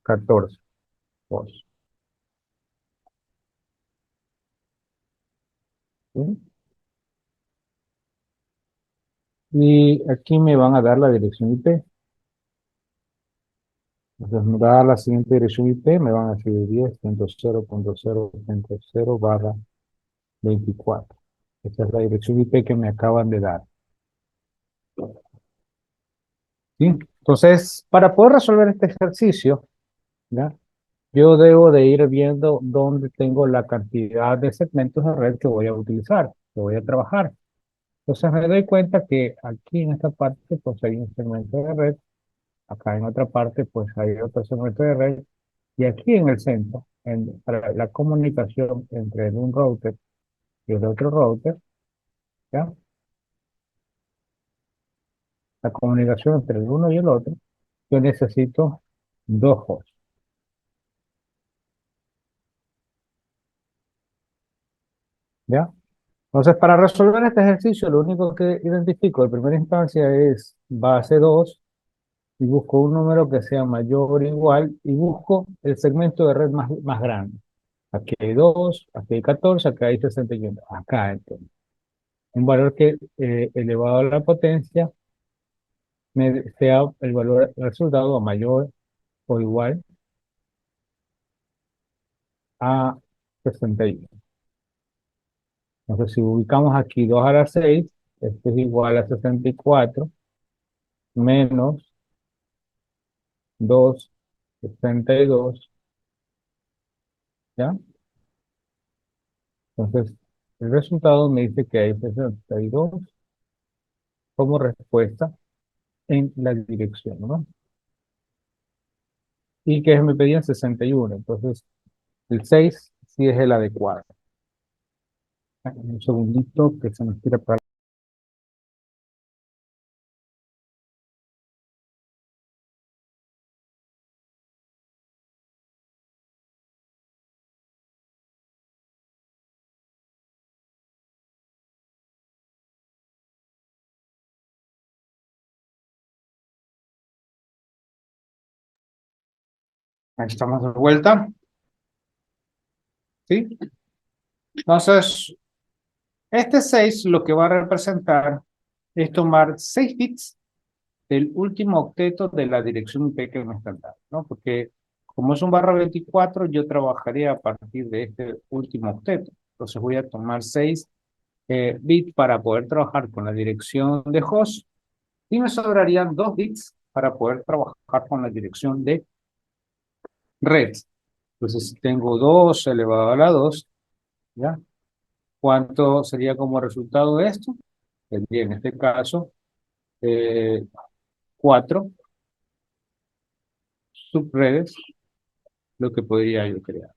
14 hosts. ¿Sí? Y aquí me van a dar la dirección IP. Entonces me va a dar la siguiente dirección IP, me van a decir 10.0.0.0.0 barra 24. Esta es la dirección IP que me acaban de dar. ¿Sí? Entonces, para poder resolver este ejercicio, ¿ya? Yo debo de ir viendo dónde tengo la cantidad de segmentos de red que voy a utilizar, que voy a trabajar. Entonces me doy cuenta que aquí en esta parte pues hay un segmento de red, acá en otra parte pues hay otro segmento de red, y aquí en el centro, para la comunicación entre un router y el otro router, ¿ya? La comunicación entre el uno y el otro, yo necesito dos hosts, ¿ya? Entonces, para resolver este ejercicio, lo único que identifico de primera instancia es base 2 y busco un número que sea mayor o igual y busco el segmento de red más grande. Aquí hay 2, aquí hay 14, acá hay 61. Acá, entonces. Un valor que elevado a la potencia sea el valor el resultado mayor o igual a 61. Entonces, si ubicamos aquí 2 a la 6, esto es igual a 64 menos 2, 62, ¿ya? Entonces, el resultado me dice que hay 62 como respuesta en la dirección, ¿no? Y que me pedían 61, entonces el 6 sí es el adecuado. Un segundito que se nos tira para... Ahí estamos de vuelta, ¿sí? Entonces, este 6 lo que va a representar es tomar 6 bits del último octeto de la dirección IP que me están dando, ¿no? Porque Como es un barra 24, yo trabajaría a partir de este último octeto. Entonces voy a tomar 6 bits para poder trabajar con la dirección de host y me sobrarían 2 bits para poder trabajar con la dirección de red. Entonces, si tengo 2 elevado a la 2, ¿ya? ¿Cuánto sería como resultado de esto? Tendría en este caso 4 subredes, lo que podría yo crear.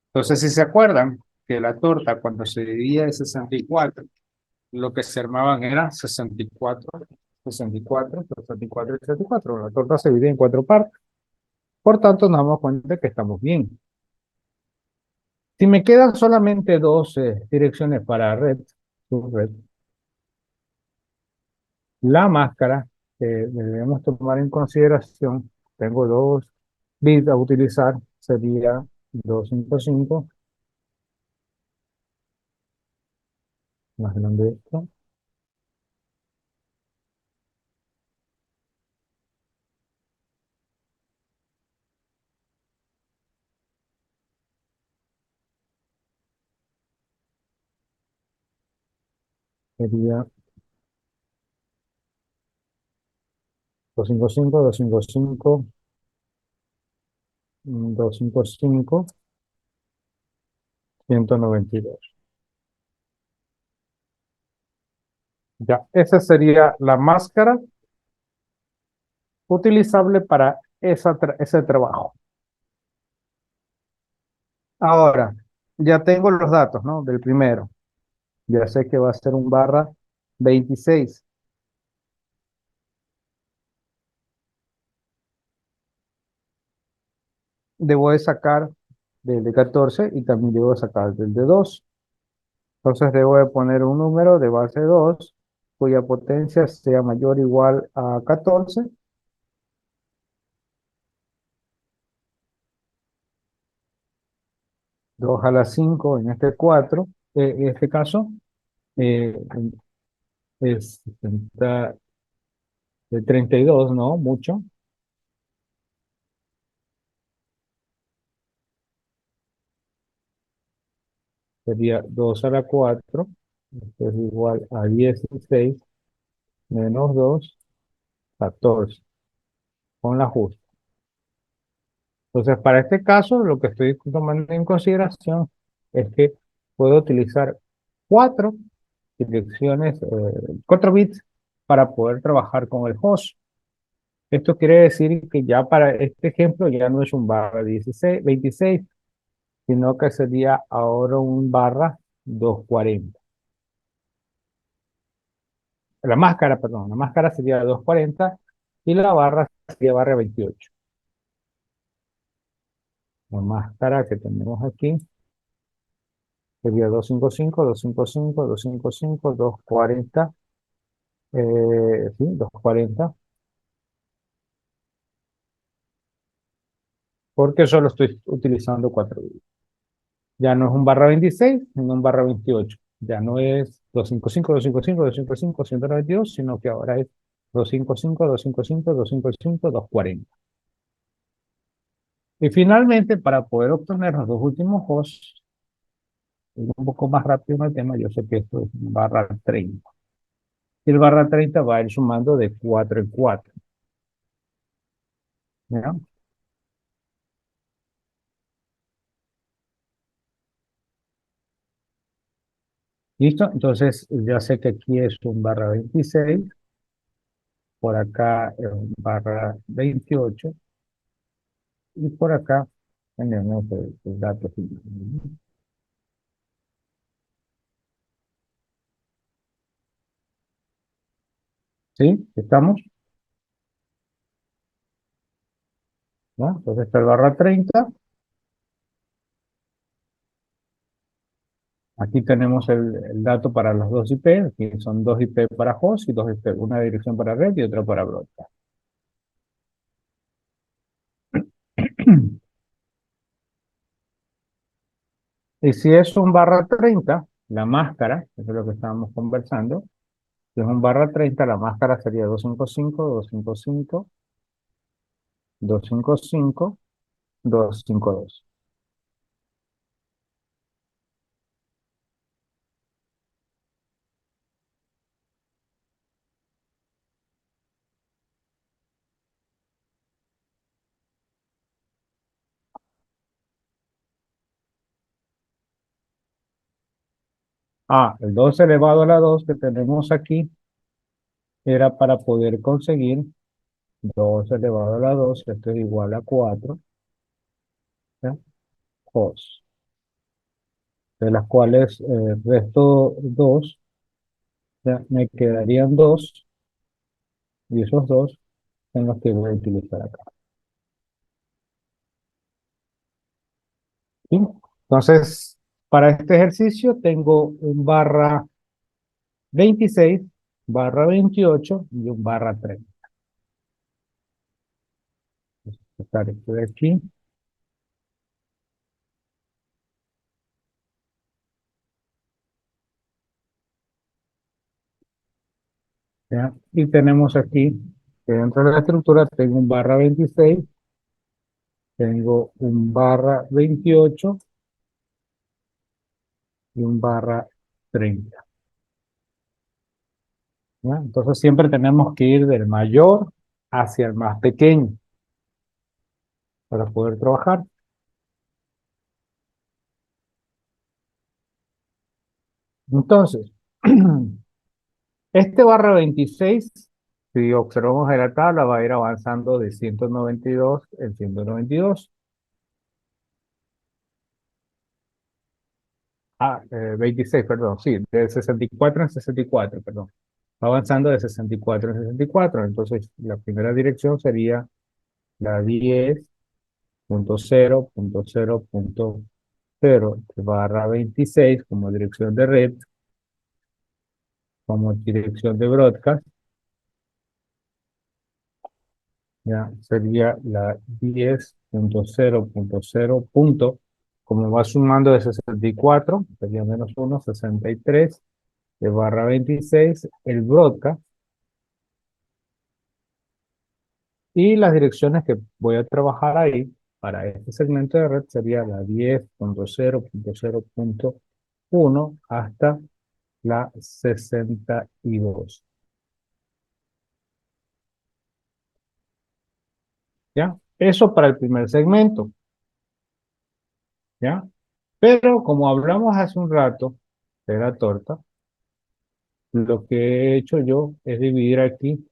Entonces, si se acuerdan que la torta cuando se dividía de 64, lo que se armaban era 64, 64, 64 y 64. La torta se divide en 4 partes. Por tanto, nos damos cuenta que estamos bien. Si me quedan solamente 2 direcciones para red, subred, la máscara que debemos tomar en consideración, tengo 2 bits a utilizar, sería 255, más grande esto, sería 255, 255, 255, 192. Ya, esa sería la máscara utilizable para ese trabajo. Ahora, ya tengo los datos, ¿no? Del primero. Ya sé que va a ser un barra 26. Debo de sacar del de 14 y también debo de sacar del de 2. Entonces debo de poner un número de base 2 cuya potencia sea mayor o igual a 14. 2 a la 5 en este 4, en este caso, eh, es 60, de 32, ¿no? Mucho. Sería 2 a la 4, esto es igual a 16 menos 2, 14, con la justa. Entonces, para este caso, lo que estoy tomando en consideración es que puedo utilizar 4 direcciones, 4 bits para poder trabajar con el host. Esto quiere decir que ya para este ejemplo ya no es un barra 16, 26, sino que sería ahora un barra 240. La máscara, perdón, la máscara sería 240 y la barra sería barra 28. La máscara que tenemos aquí sería 255, 255, 255, 240, sí, 240, porque solo estoy utilizando 4 bits. Ya no es un barra 26, sino un barra 28. Ya no es 255, 255, 255, 192, sino que ahora es 255, 255, 255, 240. Y finalmente, para poder obtener los dos últimos hosts, un poco más rápido en el tema, yo sé que esto es un barra 30. Y el barra 30 va a ir sumando de 4 en 4. ¿Ya? ¿Listo? Entonces, ya sé que aquí es un barra 26, por acá es un barra 28, y por acá tenemos el dato final. ¿Sí? ¿Estamos? ¿No? Entonces está el barra 30. Aquí tenemos el dato para los dos IP. Aquí son 2 IP para host y 2 IP, una dirección para red y otra para broadcast. Y si es un barra 30, la máscara, eso es lo que estábamos conversando, si es un barra 30, la máscara sería 255, 255, 255, 252. Ah, el 2 elevado a la 2 que tenemos aquí era para poder conseguir 2 elevado a la 2, esto es igual a 4, ¿ya? Cos, de las cuales resto 2, ya me quedarían 2, y esos 2 son los que voy a utilizar acá. ¿Sí? Entonces, para este ejercicio tengo un barra 26, barra 28 y un barra 30. Sacar esto de aquí, ¿ya? Y tenemos aquí, que dentro de la estructura tengo un barra 26, tengo un barra 28 y un barra 30. ¿Ya? Entonces siempre tenemos que ir del mayor hacia el más pequeño para poder trabajar. Entonces, este barra 26, si observamos en la tabla, va a ir avanzando de 192 en 192. 26, perdón, sí, de 64 en 64, perdón. Va avanzando de 64 en 64. Entonces, la primera dirección sería la 10.0.0.0 barra 26 como dirección de red, como dirección de broadcast. Ya sería la 10.0.0. Como va sumando de 64, sería menos 1, 63, de barra 26, el broadcast. Y las direcciones que voy a trabajar ahí para este segmento de red sería la 10.0.0.1 hasta la 62. ¿Ya? Eso para el primer segmento. ¿Ya? Pero como hablamos hace un rato de la torta, lo que he hecho yo es dividir aquí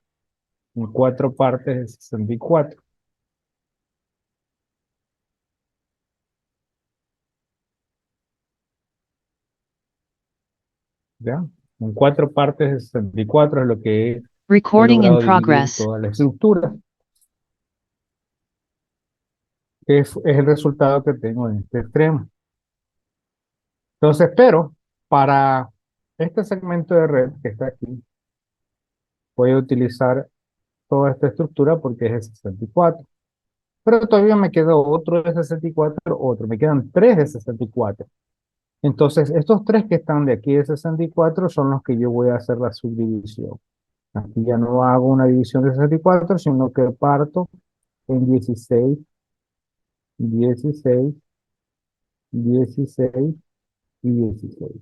en cuatro partes de 64. ¿Ya? En cuatro partes de 64 es lo que he Recording in logrado dividir progress. toda la estructura, que es el resultado que tengo en este extremo. Entonces, pero para este segmento de red que está aquí, voy a utilizar toda esta estructura porque es de 64. Pero todavía me queda otro de 64, otro. Me quedan tres de 64. Entonces, estos tres que están de aquí de 64 son los que yo voy a hacer la subdivisión. Aquí ya no hago una división de 64, sino que parto en 16, 16, 16 y 16,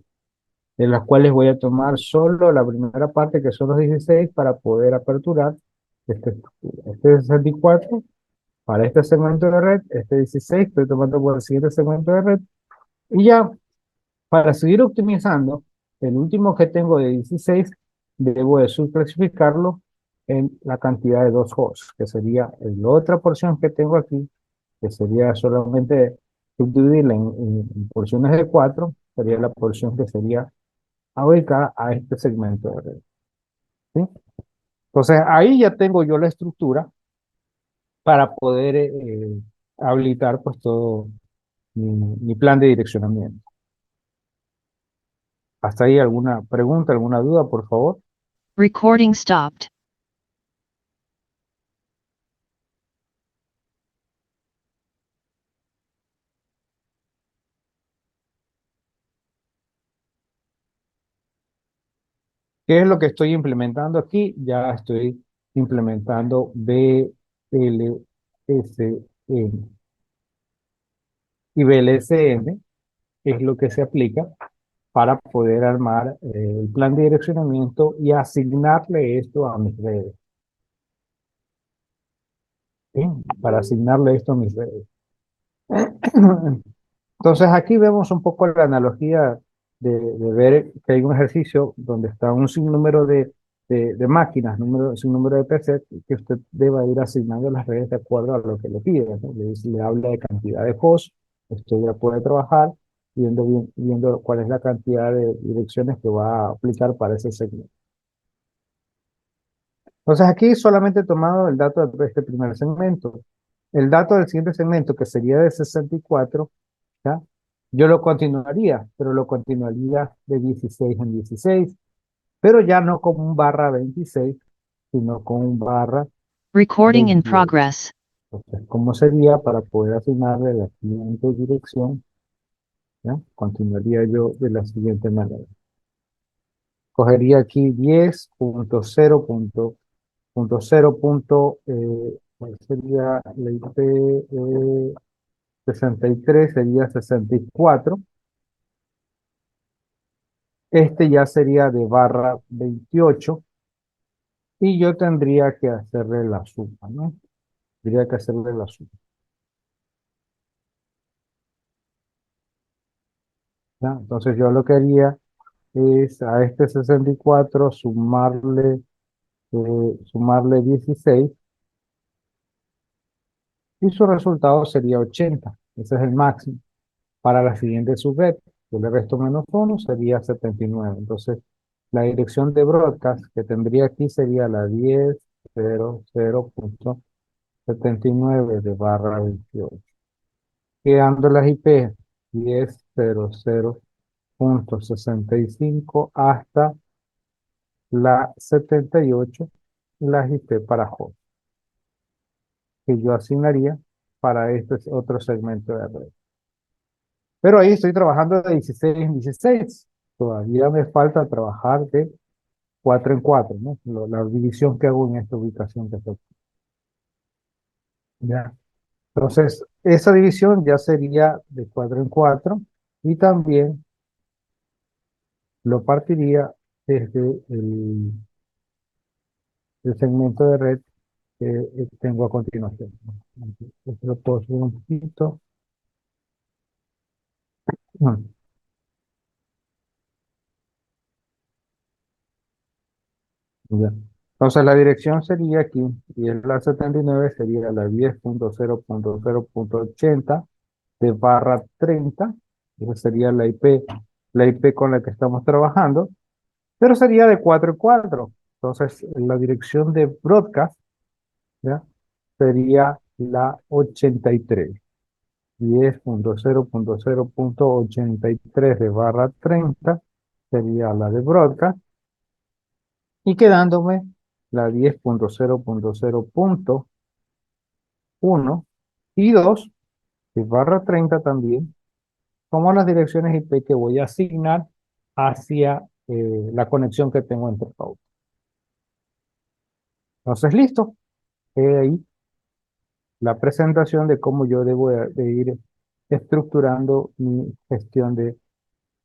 de las cuales voy a tomar solo la primera parte, que son los 16, para poder aperturar esta estructura. Este es 64 para este segmento de red, este 16 estoy tomando por el siguiente segmento de red, y ya para seguir optimizando, el último que tengo de 16, debo de subclasificarlo en la cantidad de dos hosts, que sería la otra porción que tengo aquí, que sería solamente subdividirla en porciones de 4, sería la porción que sería ubicada a este segmento de red. ¿Sí? Entonces ahí ya tengo yo la estructura para poder habilitar pues todo mi plan de direccionamiento. ¿Hasta ahí alguna pregunta, alguna duda, por favor? Recording stopped. ¿Qué es lo que estoy implementando aquí? Ya estoy implementando BLE. VLSM. Y VLSM es lo que se aplica para poder armar el plan de direccionamiento y asignarle esto a mis redes. ¿Sí? Para asignarle esto a mis redes. Entonces aquí vemos un poco la analogía de ver que hay un ejercicio donde está un sinnúmero de máquinas, sinnúmero de PCs que usted deba ir asignando las redes de acuerdo a lo que le pide, ¿no? Le habla de cantidad de hosts, usted ya puede trabajar viendo cuál es la cantidad de direcciones que va a aplicar para ese segmento. Entonces aquí solamente he tomado el dato de este primer segmento. El dato del siguiente segmento, que sería de 64, ¿ya? Yo lo continuaría, pero lo continuaría de 16 en 16, pero ya no con un barra 26, sino con un barra Recording in 28. progress. Entonces, ¿cómo sería para poder asignarle la siguiente dirección? ¿Ya? Continuaría yo de la siguiente manera. Cogería aquí 10.0. ¿Cuál sería la IP? 63 sería 64. Este ya sería de barra 28 y yo tendría que hacerle la suma, ¿no? Tendría que hacerle la suma, ¿ya? Entonces yo lo que haría es a este 64 sumarle 16 y su resultado sería 80. Ese es el máximo. Para la siguiente subred, yo le resto menos 1, sería 79. Entonces, la dirección de broadcast que tendría aquí sería la 10.0.79 de barra 28. Quedando las IP 10.0.65 hasta la 78, las IP para host, que yo asignaría para este otro segmento de red. Pero ahí estoy trabajando de 16 en 16. Todavía me falta trabajar de 4 en 4, ¿no? La división que hago en esta ubicación que está aquí. ¿Ya? Entonces, esa división ya sería de 4 en 4 y también lo partiría desde el segmento de red que tengo a continuación, ¿no? Esto lo puedo subir un poquito. Mm, ya. Entonces, la dirección sería aquí, y es la 79, sería la 10.0.0.80 de barra 30. Esa sería la IP con la que estamos trabajando, pero sería de 4 en 4. Entonces, la dirección de broadcast, ¿ya? Sería la 83. 10.0.0.83 de barra 30 sería la de broadcast, y quedándome la 10.0.0.1 y 2 de barra 30 también, como las direcciones IP que voy a asignar hacia la conexión que tengo entre routers. Entonces, listo. Ahí la presentación de cómo yo debo de ir estructurando mi gestión de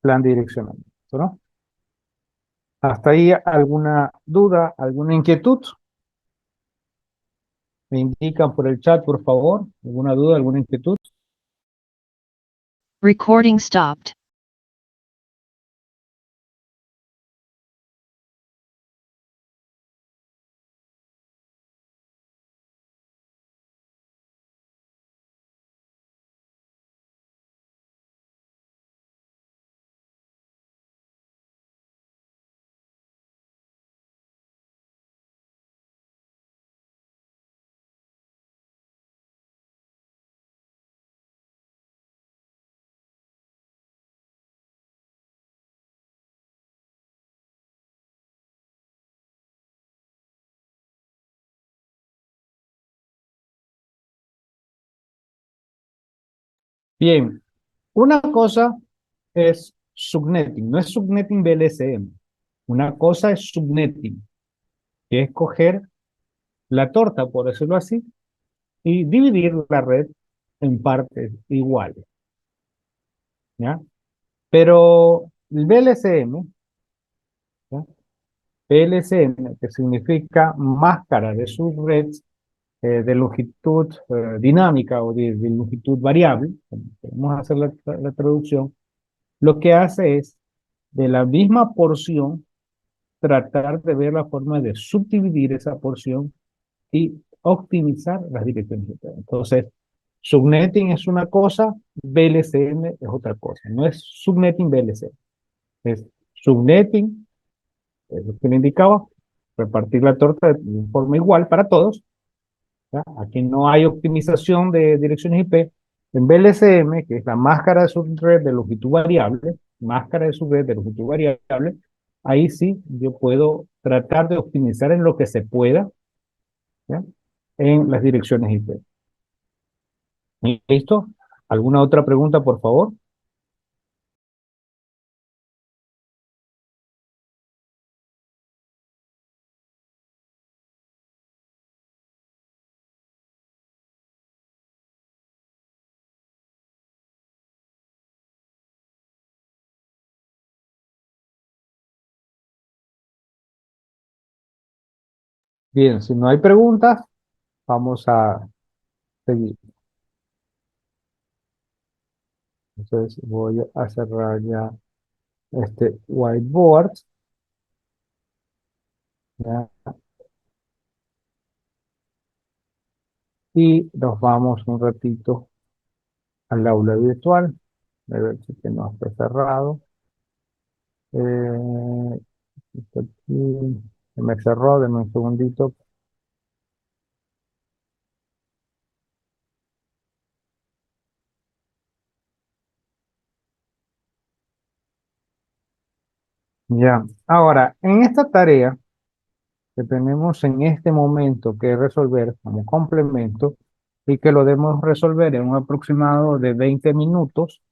plan de direccionamiento, ¿no? ¿Hasta ahí alguna duda, alguna inquietud? Me indican por el chat, por favor. ¿Alguna duda, alguna inquietud? Recording stopped. Bien, una cosa es subnetting, no es subnetting VLSM. Una cosa es subnetting, que es coger la torta, por decirlo así, y dividir la red en partes iguales, ¿ya? Pero el VLCM, ¿ya? VLCM, que significa máscara de subred de longitud dinámica o de longitud variable, vamos a hacer la traducción, lo que hace es de la misma porción tratar de ver la forma de subdividir esa porción y optimizar las direcciones de red. Entonces, subnetting es una cosa, VLCM es otra cosa. No es subnetting VLCM, es subnetting, es lo que le indicaba, repartir la torta de forma igual para todos. ¿Ya? Aquí no hay optimización de direcciones IP. En VLCM, que es la máscara de subred de longitud variable, máscara de subred de longitud variable, ahí sí yo puedo tratar de optimizar en lo que se pueda, ¿ya? En las direcciones IP. ¿Listo? ¿Alguna otra pregunta, por favor? Bien, si no hay preguntas, vamos a seguir. Entonces voy a cerrar ya este whiteboard, ¿ya? Y nos vamos un ratito al aula virtual. A ver si que no está cerrado. Está aquí. Se me cerró, denme un segundito. Ya. Ahora, en esta tarea que tenemos en este momento que resolver como complemento y que lo debemos resolver en un aproximado de 20 minutos,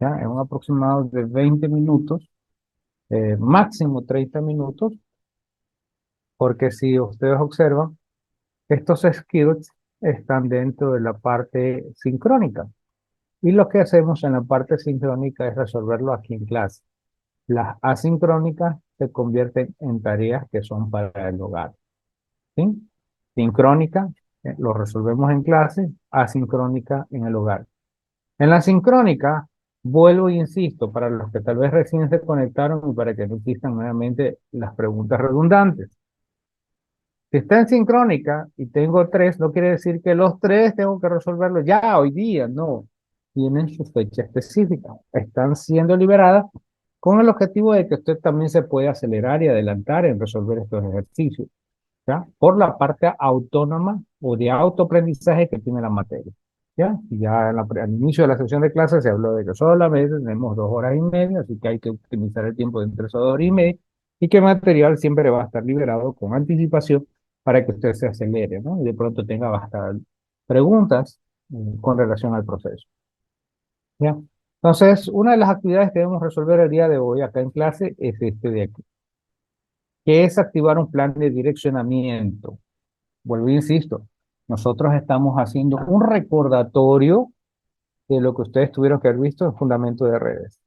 ¿ya? En un aproximado de 20 minutos, máximo 30 minutos, porque si ustedes observan, estos skills están dentro de la parte sincrónica. Y lo que hacemos en la parte sincrónica es resolverlo aquí en clase. Las asincrónicas se convierten en tareas que son para el hogar. ¿Sí? Sincrónica, lo resolvemos en clase, asincrónica en el hogar. En la sincrónica, vuelvo e insisto, para los que tal vez recién se conectaron y para que no existan nuevamente las preguntas redundantes. Si está en sincrónica y tengo tres, no quiere decir que los tres tengo que resolverlos ya hoy día, no. Tienen su fecha específica. Están siendo liberadas con el objetivo de que usted también se pueda acelerar y adelantar en resolver estos ejercicios, ¿ya? Por la parte autónoma o de autoaprendizaje que tiene la materia, ¿ya? Y ya al inicio de la sesión de clase se habló de que solamente tenemos 2 horas y media, así que hay que optimizar el tiempo de entre esas 2 horas y media y que el material siempre va a estar liberado con anticipación para que usted se acelere, ¿no? Y de pronto tenga bastantes preguntas con relación al proceso, ¿ya? Entonces, una de las actividades que debemos resolver el día de hoy acá en clase es este de aquí, que es activar un plan de direccionamiento. Vuelvo e insisto, nosotros estamos haciendo un recordatorio de lo que ustedes tuvieron que haber visto en Fundamento de Redes,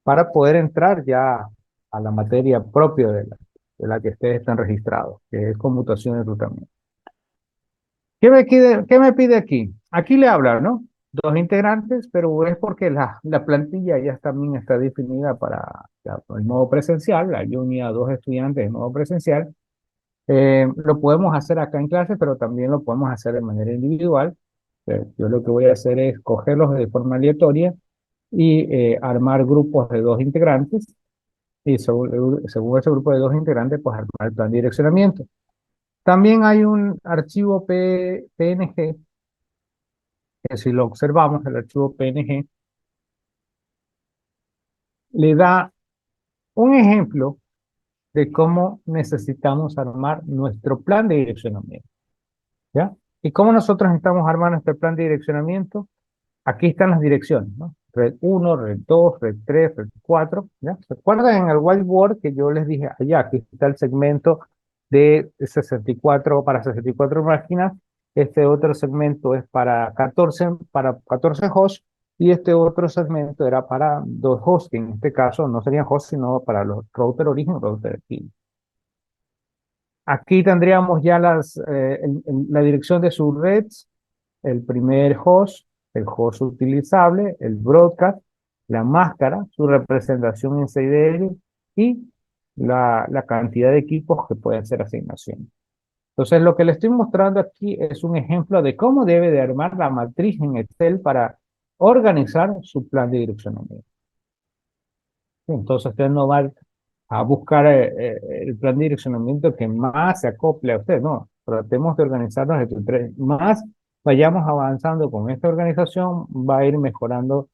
para poder entrar ya a la materia propia de la que ustedes están registrados, que es conmutación y enrutamiento. Qué me pide aquí? Aquí le habla, ¿no? Dos integrantes, pero es porque la plantilla ya también está definida para el modo presencial, hay unidad dos estudiantes en modo presencial. Lo podemos hacer acá en clase, pero también lo podemos hacer de manera individual. Yo lo que voy a hacer es cogerlos de forma aleatoria y armar grupos de dos integrantes y según ese grupo de dos integrantes, pues armar el plan de direccionamiento. También hay un archivo PNG, que si lo observamos, el archivo PNG le da un ejemplo de cómo necesitamos armar nuestro plan de direccionamiento, ¿ya? ¿Y cómo nosotros estamos armando este plan de direccionamiento? Aquí están las direcciones, ¿no? Red 1, red 2, red 3, red 4, ¿ya? ¿Recuerdan en el whiteboard que yo les dije, allá, aquí está el segmento de 64 para 64 máquinas? este otro segmento es para 14 hosts, y este otro segmento era para 2 hosts, que en este caso no serían hosts, sino para los router origen y router fin. Aquí tendríamos ya la dirección de sus redes, el primer host, el host utilizable, el broadcast, la máscara, su representación en CIDR y la cantidad de equipos que pueden ser asignación. Entonces, lo que le estoy mostrando aquí es un ejemplo de cómo debe de armar la matriz en Excel para organizar su plan de direccionamiento. Entonces, usted no va a buscar el plan de direccionamiento que más se acople a usted, no. Tratemos de organizarnos entre más vayamos avanzando con esta organización, va a ir mejorando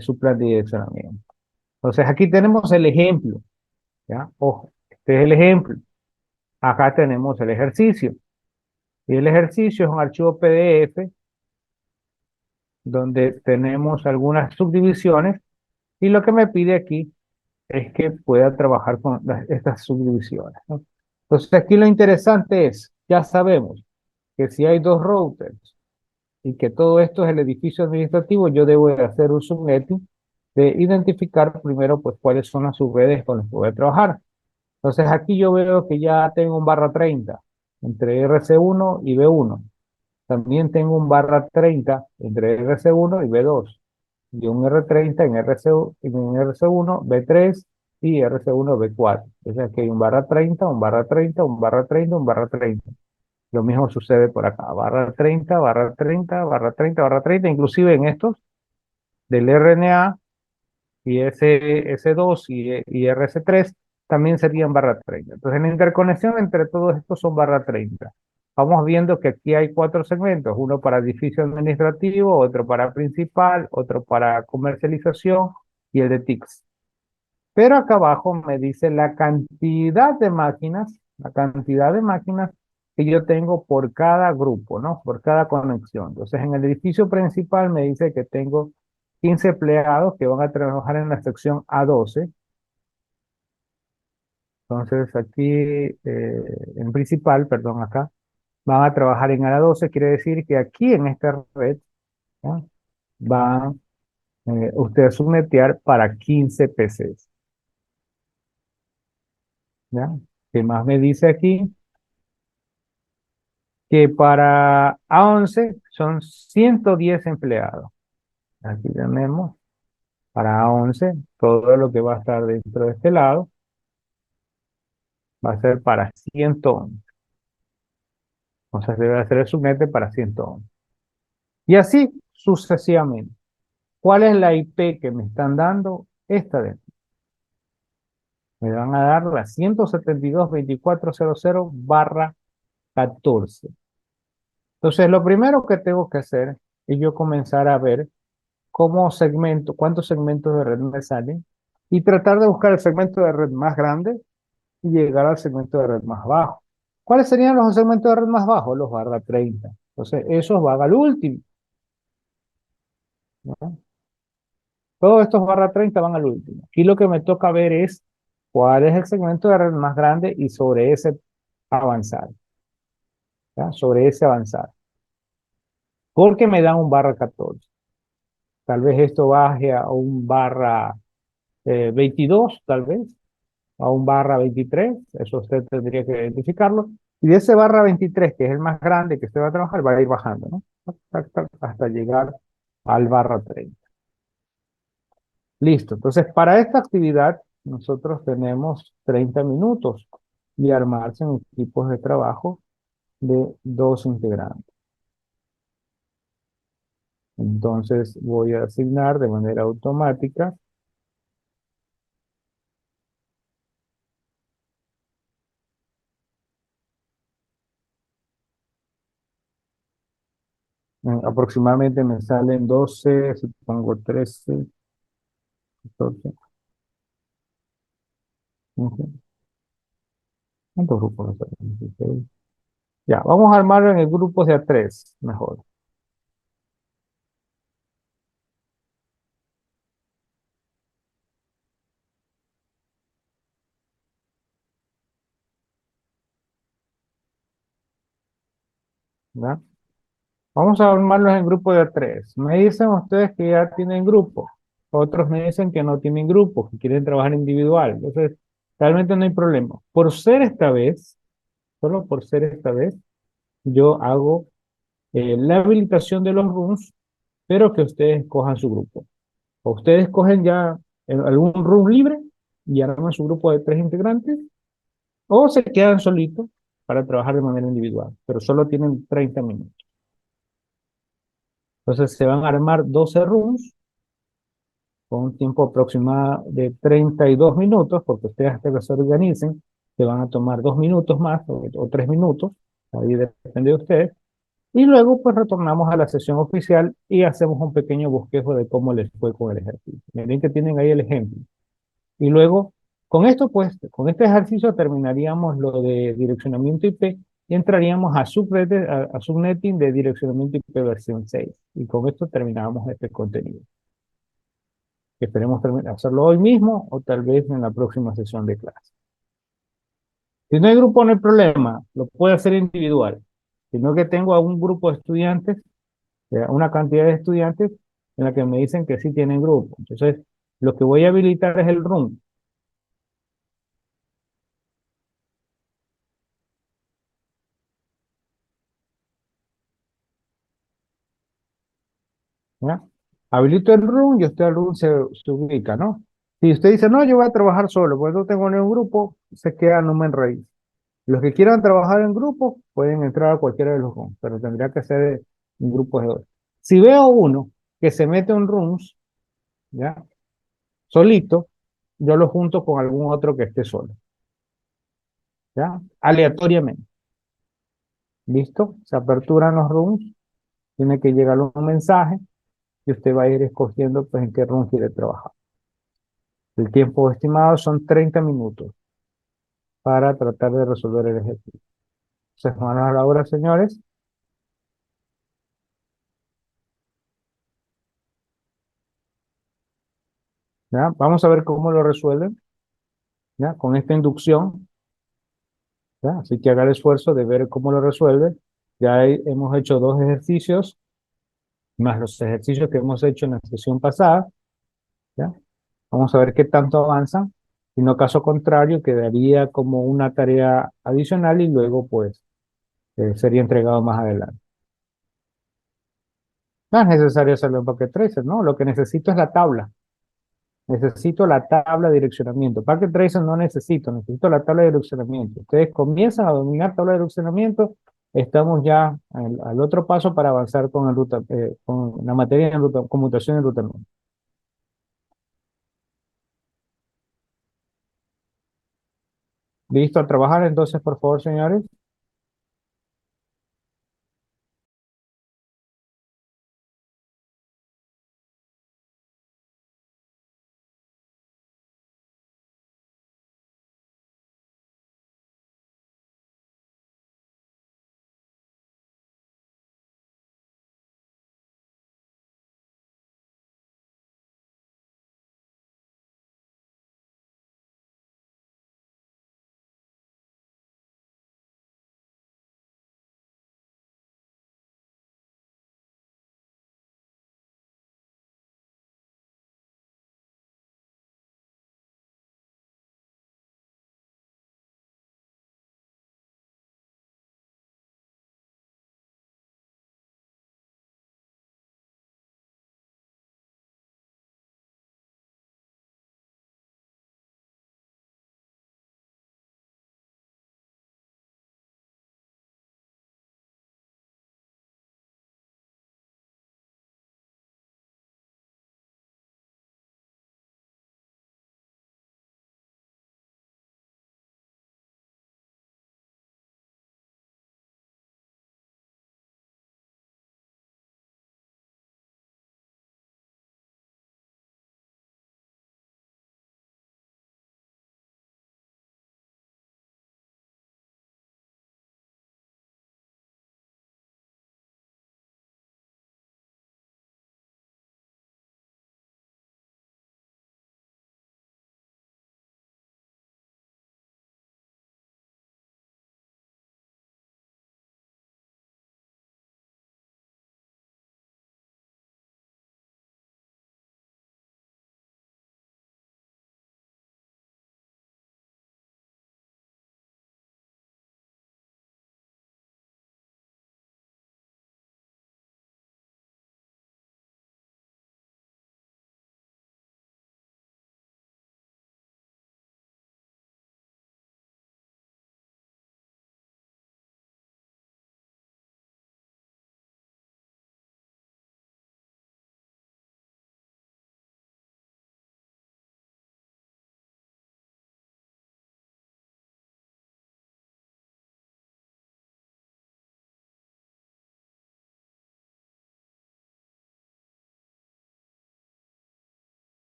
su plan de direccionamiento. Entonces, aquí tenemos el ejemplo, ¿ya? Ojo, este es el ejemplo. Acá tenemos el ejercicio. Y el ejercicio es un archivo PDF donde tenemos algunas subdivisiones, y lo que me pide aquí es que pueda trabajar con estas subdivisiones, ¿no? Entonces aquí lo interesante es, ya sabemos que si hay 2 routers y que todo esto es el edificio administrativo, yo debo de hacer un subnetting de identificar primero pues cuáles son las subredes con las que voy a trabajar. Entonces aquí yo veo que ya tengo un /30 entre RC1 y B1. También tengo un /30 entre RC1 y B2, y un R30 en RC1, B3 y RC1, B4. O sea que hay un /30, un /30, un /30, un /30. Lo mismo sucede por acá, /30, /30, /30, /30, inclusive en estos del RNA y S2 y RC3 también serían /30. Entonces la interconexión entre todos estos son /30. Vamos viendo que aquí hay 4 segmentos, uno para edificio administrativo, otro para principal, otro para comercialización y el de TICS. Pero acá abajo me dice la cantidad de máquinas que yo tengo por cada grupo, ¿no? Por cada conexión. Entonces, en el edificio principal me dice que tengo 15 empleados que van a trabajar en la sección A12. Entonces, aquí, en principal, perdón, acá, van a trabajar en A12, quiere decir que aquí en esta red, ¿no? Van ustedes a subnetear para 15 PCs, ¿ya? ¿Qué más me dice aquí? Que para A11 son 110 empleados. Aquí tenemos para A11 todo lo que va a estar dentro de este lado va a ser para 111. Entonces debe hacer el subnete para 111. Y así sucesivamente. ¿Cuál es la IP que me están dando? Esta de aquí. Me van a dar la 172.2400/14. Entonces lo primero que tengo que hacer es yo comenzar a ver cuántos segmentos de red me salen, y tratar de buscar el segmento de red más grande y llegar al segmento de red más bajo. ¿Cuáles serían los segmentos de red más bajos? Los /30. Entonces, esos van al último, ¿no? Todos estos /30 van al último. Aquí lo que me toca ver es cuál es el segmento de red más grande y sobre ese avanzar, ¿ya? Sobre ese avanzar. Porque me dan un /14. Tal vez esto baje a un /22, tal vez, a un /23, eso usted tendría que identificarlo, y de ese /23, que es el más grande que usted va a trabajar, va a ir bajando, ¿no? Tac, tac, hasta llegar al /30. Listo, entonces para esta actividad nosotros tenemos 30 minutos y armarse en equipos de trabajo de 2 integrantes. Entonces voy a asignar de manera automática aproximadamente me salen 12, supongo 13, 14, 15. ¿Cuántos grupos son? 16. Ya, vamos a armarlo en el grupo de A3, mejor. ¿ya? Vamos a armarlos en grupo de tres. Me dicen ustedes que ya tienen grupo. Otros me dicen que no tienen grupo, que quieren trabajar individual. Entonces, realmente no hay problema. Por ser esta vez, solo por ser esta vez, yo hago la habilitación de los rooms, pero que ustedes cojan su grupo. O ustedes cogen ya algún room libre y arman su grupo de tres integrantes, o se quedan solitos para trabajar de manera individual, pero solo tienen 30 minutos. Entonces se van a armar 12 rooms con un tiempo aproximado de 32 minutos, porque ustedes hasta que se organicen, se van a tomar 2 minutos más o 3 minutos, ahí depende de ustedes. Y luego pues retornamos a la sesión oficial y hacemos un pequeño bosquejo de cómo les fue con el ejercicio. Miren que tienen ahí el ejemplo. Y luego, con esto pues, con este ejercicio terminaríamos lo de direccionamiento IP y entraríamos a subnetting de direccionamiento IP versión 6. Y con esto terminamos este contenido. Esperemos hacerlo hoy mismo o tal vez en la próxima sesión de clase. Si no hay grupo, no hay problema, lo puede hacer individual. Sino que tengo a un grupo de estudiantes, una cantidad de estudiantes en la que me dicen que sí tienen grupo. Entonces, lo que voy a habilitar es el room. ¿Ya? Habilito el room y usted el room se ubica, ¿no? Si usted dice, no, yo voy a trabajar solo, pues no tengo ningún grupo, se queda en raíz. Los que quieran trabajar en grupo pueden entrar a cualquiera de los rooms, pero tendría que ser un grupo de dos. Si veo uno que se mete en rooms, ¿ya? Solito, yo lo junto con algún otro que esté solo, ¿ya? Aleatoriamente. ¿Listo? Se aperturan los rooms, tiene que llegar un mensaje y usted va a ir escogiendo pues en qué room quiere trabajar. El tiempo estimado son 30 minutos para tratar de resolver el ejercicio. Entonces, manos a la obra, señores. ¿Ya? Vamos a ver cómo lo resuelven, ¿ya? Con esta inducción, ¿ya? Así que haga el esfuerzo de ver cómo lo resuelven. Ya hemos hecho 2 ejercicios, más los ejercicios que hemos hecho en la sesión pasada, ¿ya? Vamos a ver qué tanto avanzan. Si no, caso contrario, quedaría como una tarea adicional y luego, pues, sería entregado más adelante. No es necesario hacerlo en Pocket Tracer, ¿no? Lo que necesito es la tabla. Necesito la tabla de direccionamiento. Pocket Tracer no necesito la tabla de direccionamiento. Ustedes comienzan a dominar tabla de direccionamiento, estamos ya al otro paso para avanzar con la materia en conmutación en ruta. ¿Listo a trabajar entonces, por favor, señores?